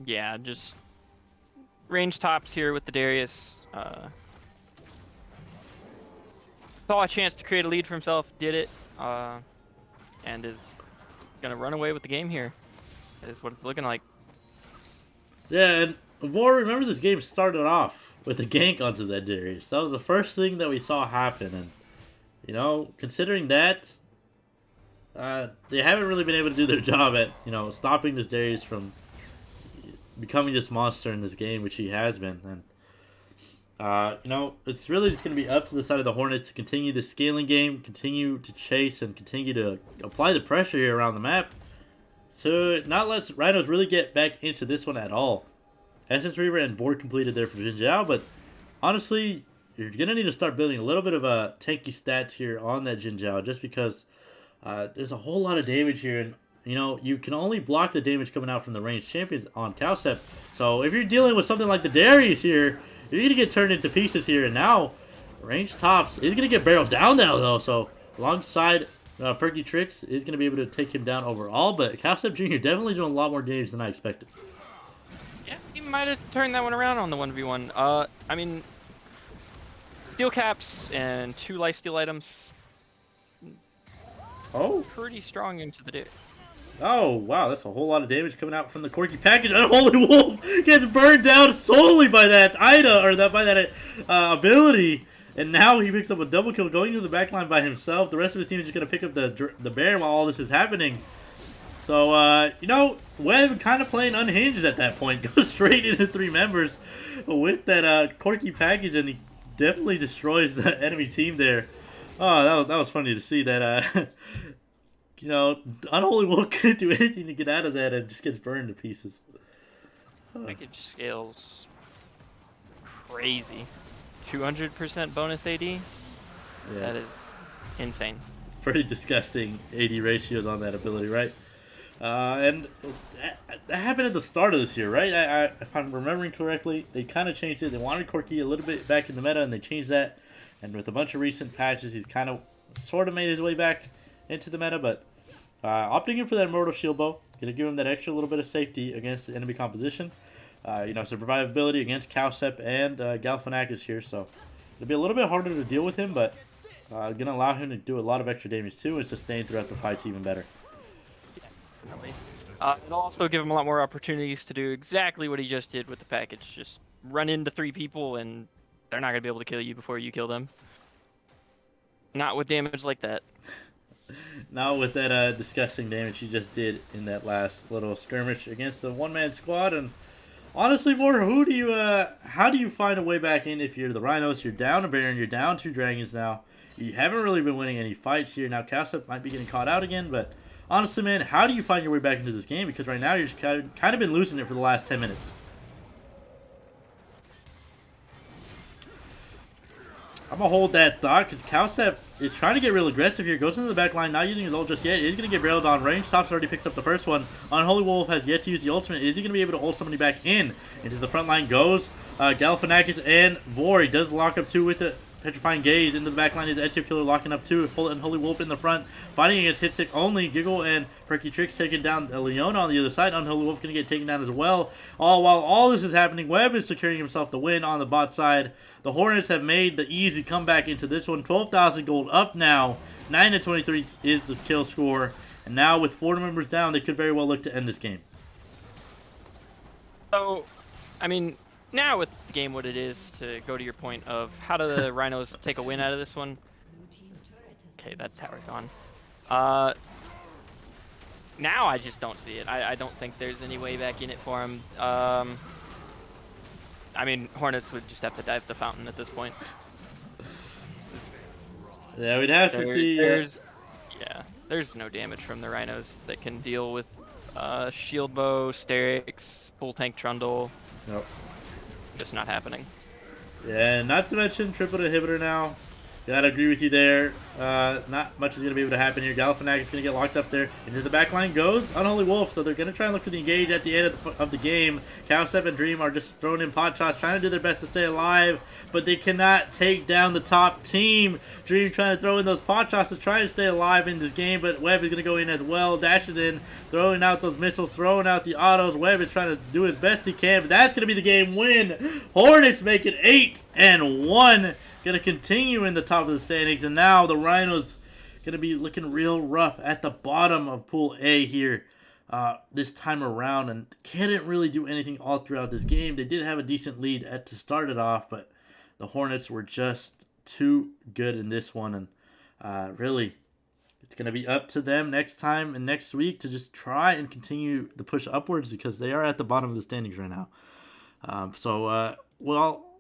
Yeah, just range tops here with the Darius. Saw a chance to create a lead for himself, did it, and is gonna run away with the game here. That is what it's looking like. Yeah, and Vor, remember this game started off with a gank onto that Darius. That was the first thing that we saw happen, and you know, considering that, they haven't really been able to do their job at, you know, stopping this Darius from becoming this monster in this game, which he has been. And you know, it's really just going to be up to the side of the Hornets to continue the scaling game, continue to chase, and continue to apply the pressure here around the map to not let Rhinos really get back into this one at all. Essence Reaver and board completed there for Jin Zhao, but honestly, you're going to need to start building a little bit of tanky stats here on that Jin Zhao, just because there's a whole lot of damage here, and you know, you can only block the damage coming out from the ranged champions on Cowstep. So if you're dealing with something like the Darius here, you're going to get turned into pieces here. And now, ranged tops is going to get barrels down now, though. So alongside Perky Tricks is going to be able to take him down overall. But Cowstep Jr. definitely doing a lot more damage than I expected. Yeah, he might have turned that one around on the 1v1. I mean, steel caps and 2 lifesteal items. Oh. Pretty strong into the day. Oh, wow, that's a whole lot of damage coming out from the Corki package. Unholy Wolf gets burned down solely by that ability. And now he picks up a double kill going to the backline by himself. The rest of his team is just going to pick up the Baron while all this is happening. So, you know, Webb kind of playing unhinged at that point. Goes straight into 3 members with that Corki package, and he definitely destroys the enemy team there. Oh, that was funny to see that. You know, Unholy Wolf couldn't do anything to get out of that and just gets burned to pieces. Package scales crazy. 200% bonus AD? Yeah. That is insane. Pretty disgusting AD ratios on that ability, right? And that happened at the start of this year, right? If I'm remembering correctly, they kind of changed it. They wanted Corky a little bit back in the meta, and they changed that. And with a bunch of recent patches, he's kind of sort of made his way back into the meta, but opting in for that Immortal Shield Bow, going to give him that extra little bit of safety against the enemy composition. Some survivability against Cowsep and Galifianakis here, so it'll be a little bit harder to deal with him, but going to allow him to do a lot of extra damage too and sustain throughout the fights even better. Definitely. It'll also give him a lot more opportunities to do exactly what he just did with the package. Just run into 3 people and they're not going to be able to kill you before you kill them. Not with damage like that. Not with that disgusting damage he just did in that last little skirmish against the one-man squad. And honestly, for how do you find a way back in if you're the Rhinos? You're down a Baron, you're down 2 Dragons now. You haven't really been winning any fights here. Now Cowsep might be getting caught out again, but honestly, man, how do you find your way back into this game? Because right now you're just kind of been losing it for the last 10 minutes. I'm going to hold that thought because Cowsep is trying to get real aggressive here. Goes into the back line, not using his ult just yet. He's going to get railed on. Range stops, already picks up the first one. Unholy Wolf has yet to use the ultimate. Is he going to be able to ult somebody back in? Into the front line goes Galifianakis and Vor. He does lock up 2 with the Petrifying Gaze. Into the back line is Ezio Killer locking up 2. Unholy Wolf in the front. Fighting against Hitstick only. Giggle and Perky Tricks taking down Leona on the other side. Unholy Wolf going to get taken down as well. All while all this is happening, Webb is securing himself the win on the bot side. The Hornets have made the easy comeback into this one. 12,000 gold up now. 9-23 is the kill score. And now with 4 members down, they could very well look to end this game. So, I mean, now with the game what it is, to go to your point of how do the Rhinos take a win out of this one? Okay, that tower's gone. Now I just don't see it. I don't think there's any way back in it for him. I mean, Hornets would just have to dive the fountain at this point. Yeah, we'd have to see. There's no damage from the Rhinos that can deal with Shield Bow, Sterix, full tank Trundle. Nope. Just not happening. Yeah, not to mention triple inhibitor now. Gotta agree with you there. Not much is going to be able to happen here. Galifianakis is going to get locked up there. Into the back line goes Unholy Wolf, so they're going to try and look for the engage at the end of the game. Cowsep and Dream are just throwing in pot shots, trying to do their best to stay alive, but they cannot take down the top team. Dream trying to throw in those pot shots to try and stay alive in this game, but Webb is going to go in as well. Dashes in, throwing out those missiles, throwing out the autos. Webb is trying to do his best he can, but that's going to be the game win. Hornets make it 8-1. Going to continue in the top of the standings, and now the Rhinos going to be looking real rough at the bottom of Pool A here this time around, and couldn't really do anything all throughout this game. They did have a decent lead to start it off, but the Hornets were just too good in this one, and really it's going to be up to them next time and next week to just try and continue the push upwards, because they are at the bottom of the standings right now.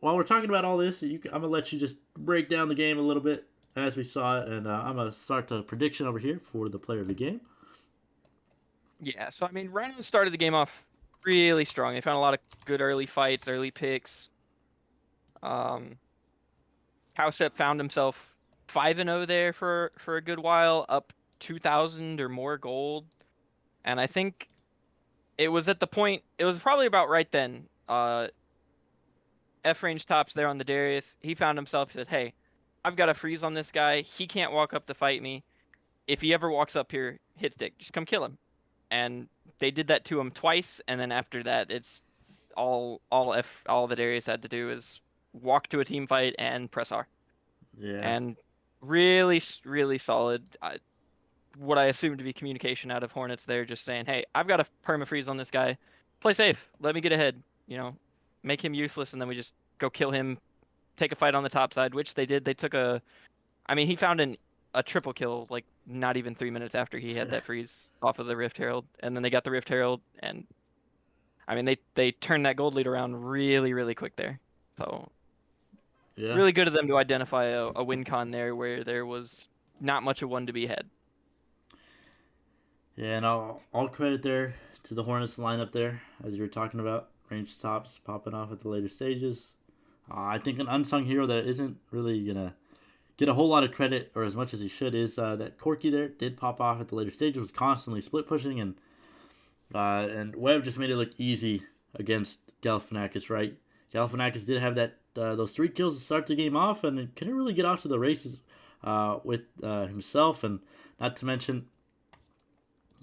While we're talking about all this, I'm going to let you just break down the game a little bit as we saw it, and I'm going to start the prediction over here for the player of the game. Yeah, so I mean, Rhinos started the game off really strong. They found a lot of good early fights, early picks. Cowsep found himself 5-0 there for a good while, up 2,000 or more gold. And I think it was at the point, it was probably about right then, F-range tops there on the Darius. He found himself, he said, hey, I've got a freeze on this guy. He can't walk up to fight me. If he ever walks up here, hit stick, just come kill him. And they did that to him twice, and then after that, it's all the Darius had to do is walk to a team fight and press R. Yeah. And really, really solid. What I assume to be communication out of Hornets there, just saying, hey, I've got a perma-freeze on this guy. Play safe. Let me get ahead. Make him useless, and then we just go kill him, take a fight on the top side, which they did. They took he found a triple kill, like, not even 3 minutes after he had that freeze off of the Rift Herald, and then they got the Rift Herald, and, I mean, they turned that gold lead around really, really quick there. So, yeah, really good of them to identify a win con there where there was not much of one to be had. Yeah, and all credit there to the Hornets lineup there, as you were talking about. Range tops popping off at the later stages. I think an unsung hero that isn't really going to get a whole lot of credit, or as much as he should, is that Corky there did pop off at the later stages, was constantly split pushing, and And Webb just made it look easy against Galifianakis, right? Galifianakis did have those 3 kills to start the game off, and couldn't really get off to the races with himself, and not to mention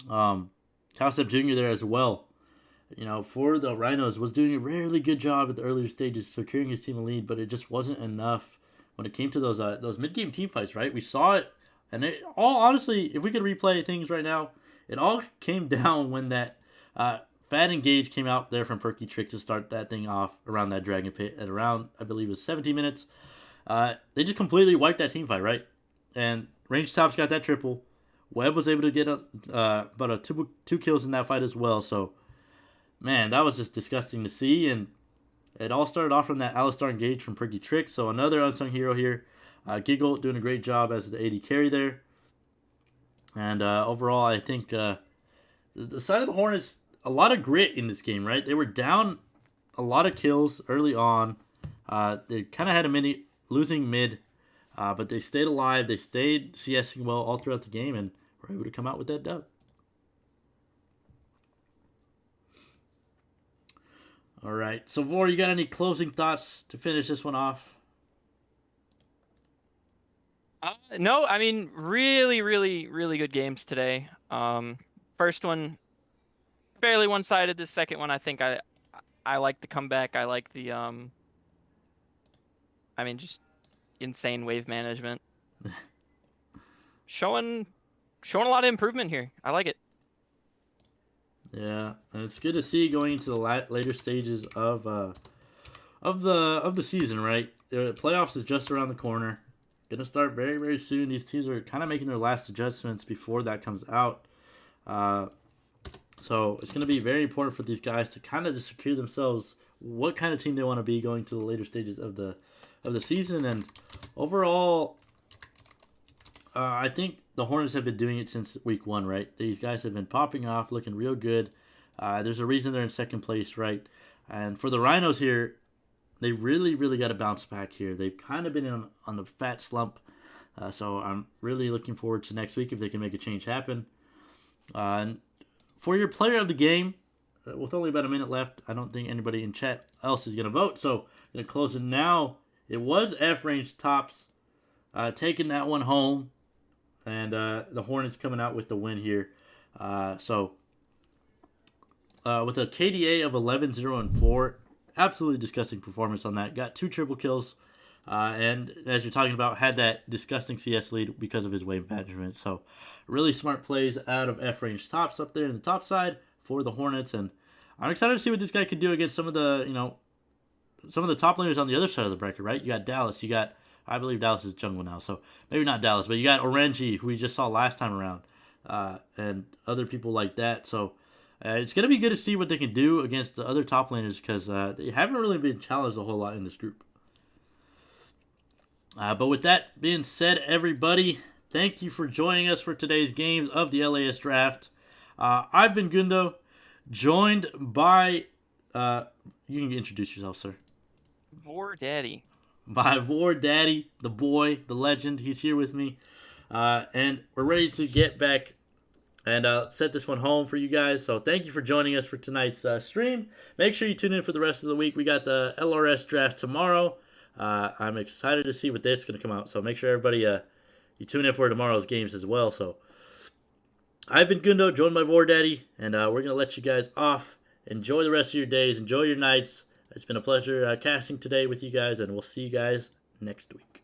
Cowstep Jr. there as well. For the Rhinos, was doing a really good job at the earlier stages, securing his team a lead, but it just wasn't enough when it came to those mid-game team fights, right? We saw it, and it all, honestly, if we could replay things right now, it all came down when that Fat Engage came out there from Perky Trick to start that thing off around that Dragon Pit at around, I believe it was 17 minutes. They just completely wiped that team fight, right? And Range Tops got that triple. Webb was able to get about two kills in that fight as well. So, man, that was just disgusting to see. And it all started off from that Alistar Engage from Perky Trick. So another unsung hero here. Giggle doing a great job as the AD carry there. And overall, I think the side of the Hornets, a lot of grit in this game, right? They were down a lot of kills early on. They kind of had a losing mid, but they stayed alive. They stayed CSing well all throughout the game, and were able to come out with that dub. All right, so Vor, you got any closing thoughts to finish this one off? No, I mean, really, really, really good games today. First one, fairly one-sided. The second one, I think I like the comeback. I like the just insane wave management. Showing a lot of improvement here. I like it. Yeah, and it's good to see going into the later stages of the season, right? The playoffs is just around the corner. Gonna start very, very soon. These teams are kind of making their last adjustments before that comes out. So it's gonna be very important for these guys to kind of just secure themselves what kind of team they want to be going to the later stages of the season. And overall, I think the Hornets have been doing it since week 1, right? These guys have been popping off, looking real good. There's a reason they're in second place, right? And for the Rhinos here, they really, really got to bounce back here. They've kind of been on the fat slump. So I'm really looking forward to next week if they can make a change happen. And for your player of the game, with only about a minute left, I don't think anybody in chat else is going to vote. So I'm going to close it now. It was F-Range Tops taking that one home. And the Hornets coming out with the win here. So with a KDA of 11, 0, and 4, absolutely disgusting performance on that. Got 2 triple kills. And as you're talking about, had that disgusting CS lead because of his wave management. So really smart plays out of F-Range Tops up there in the top side for the Hornets. And I'm excited to see what this guy could do against some of the top laners on the other side of the bracket, right? You got Dallas. You got, I believe Dallas is jungle now, so maybe not Dallas, but you got Orenji, who we just saw last time around, and other people like that. So it's going to be good to see what they can do against the other top laners because they haven't really been challenged a whole lot in this group. But with that being said, everybody, thank you for joining us for today's games of the LAS Draft. I've been Gundo, joined by, you can introduce yourself, sir. Vor Daddy. By Vor Daddy, the boy, the legend. He's here with me. And we're ready to get back and set this one home for you guys. So thank you for joining us for tonight's stream. Make sure you tune in for the rest of the week. We got the LRS draft tomorrow. I'm excited to see what that's going to come out. So make sure everybody you tune in for tomorrow's games as well. So I've been Gundo, joined by Vor Daddy, and we're going to let you guys off. Enjoy the rest of your days. Enjoy your nights. It's been a pleasure casting today with you guys, and we'll see you guys next week.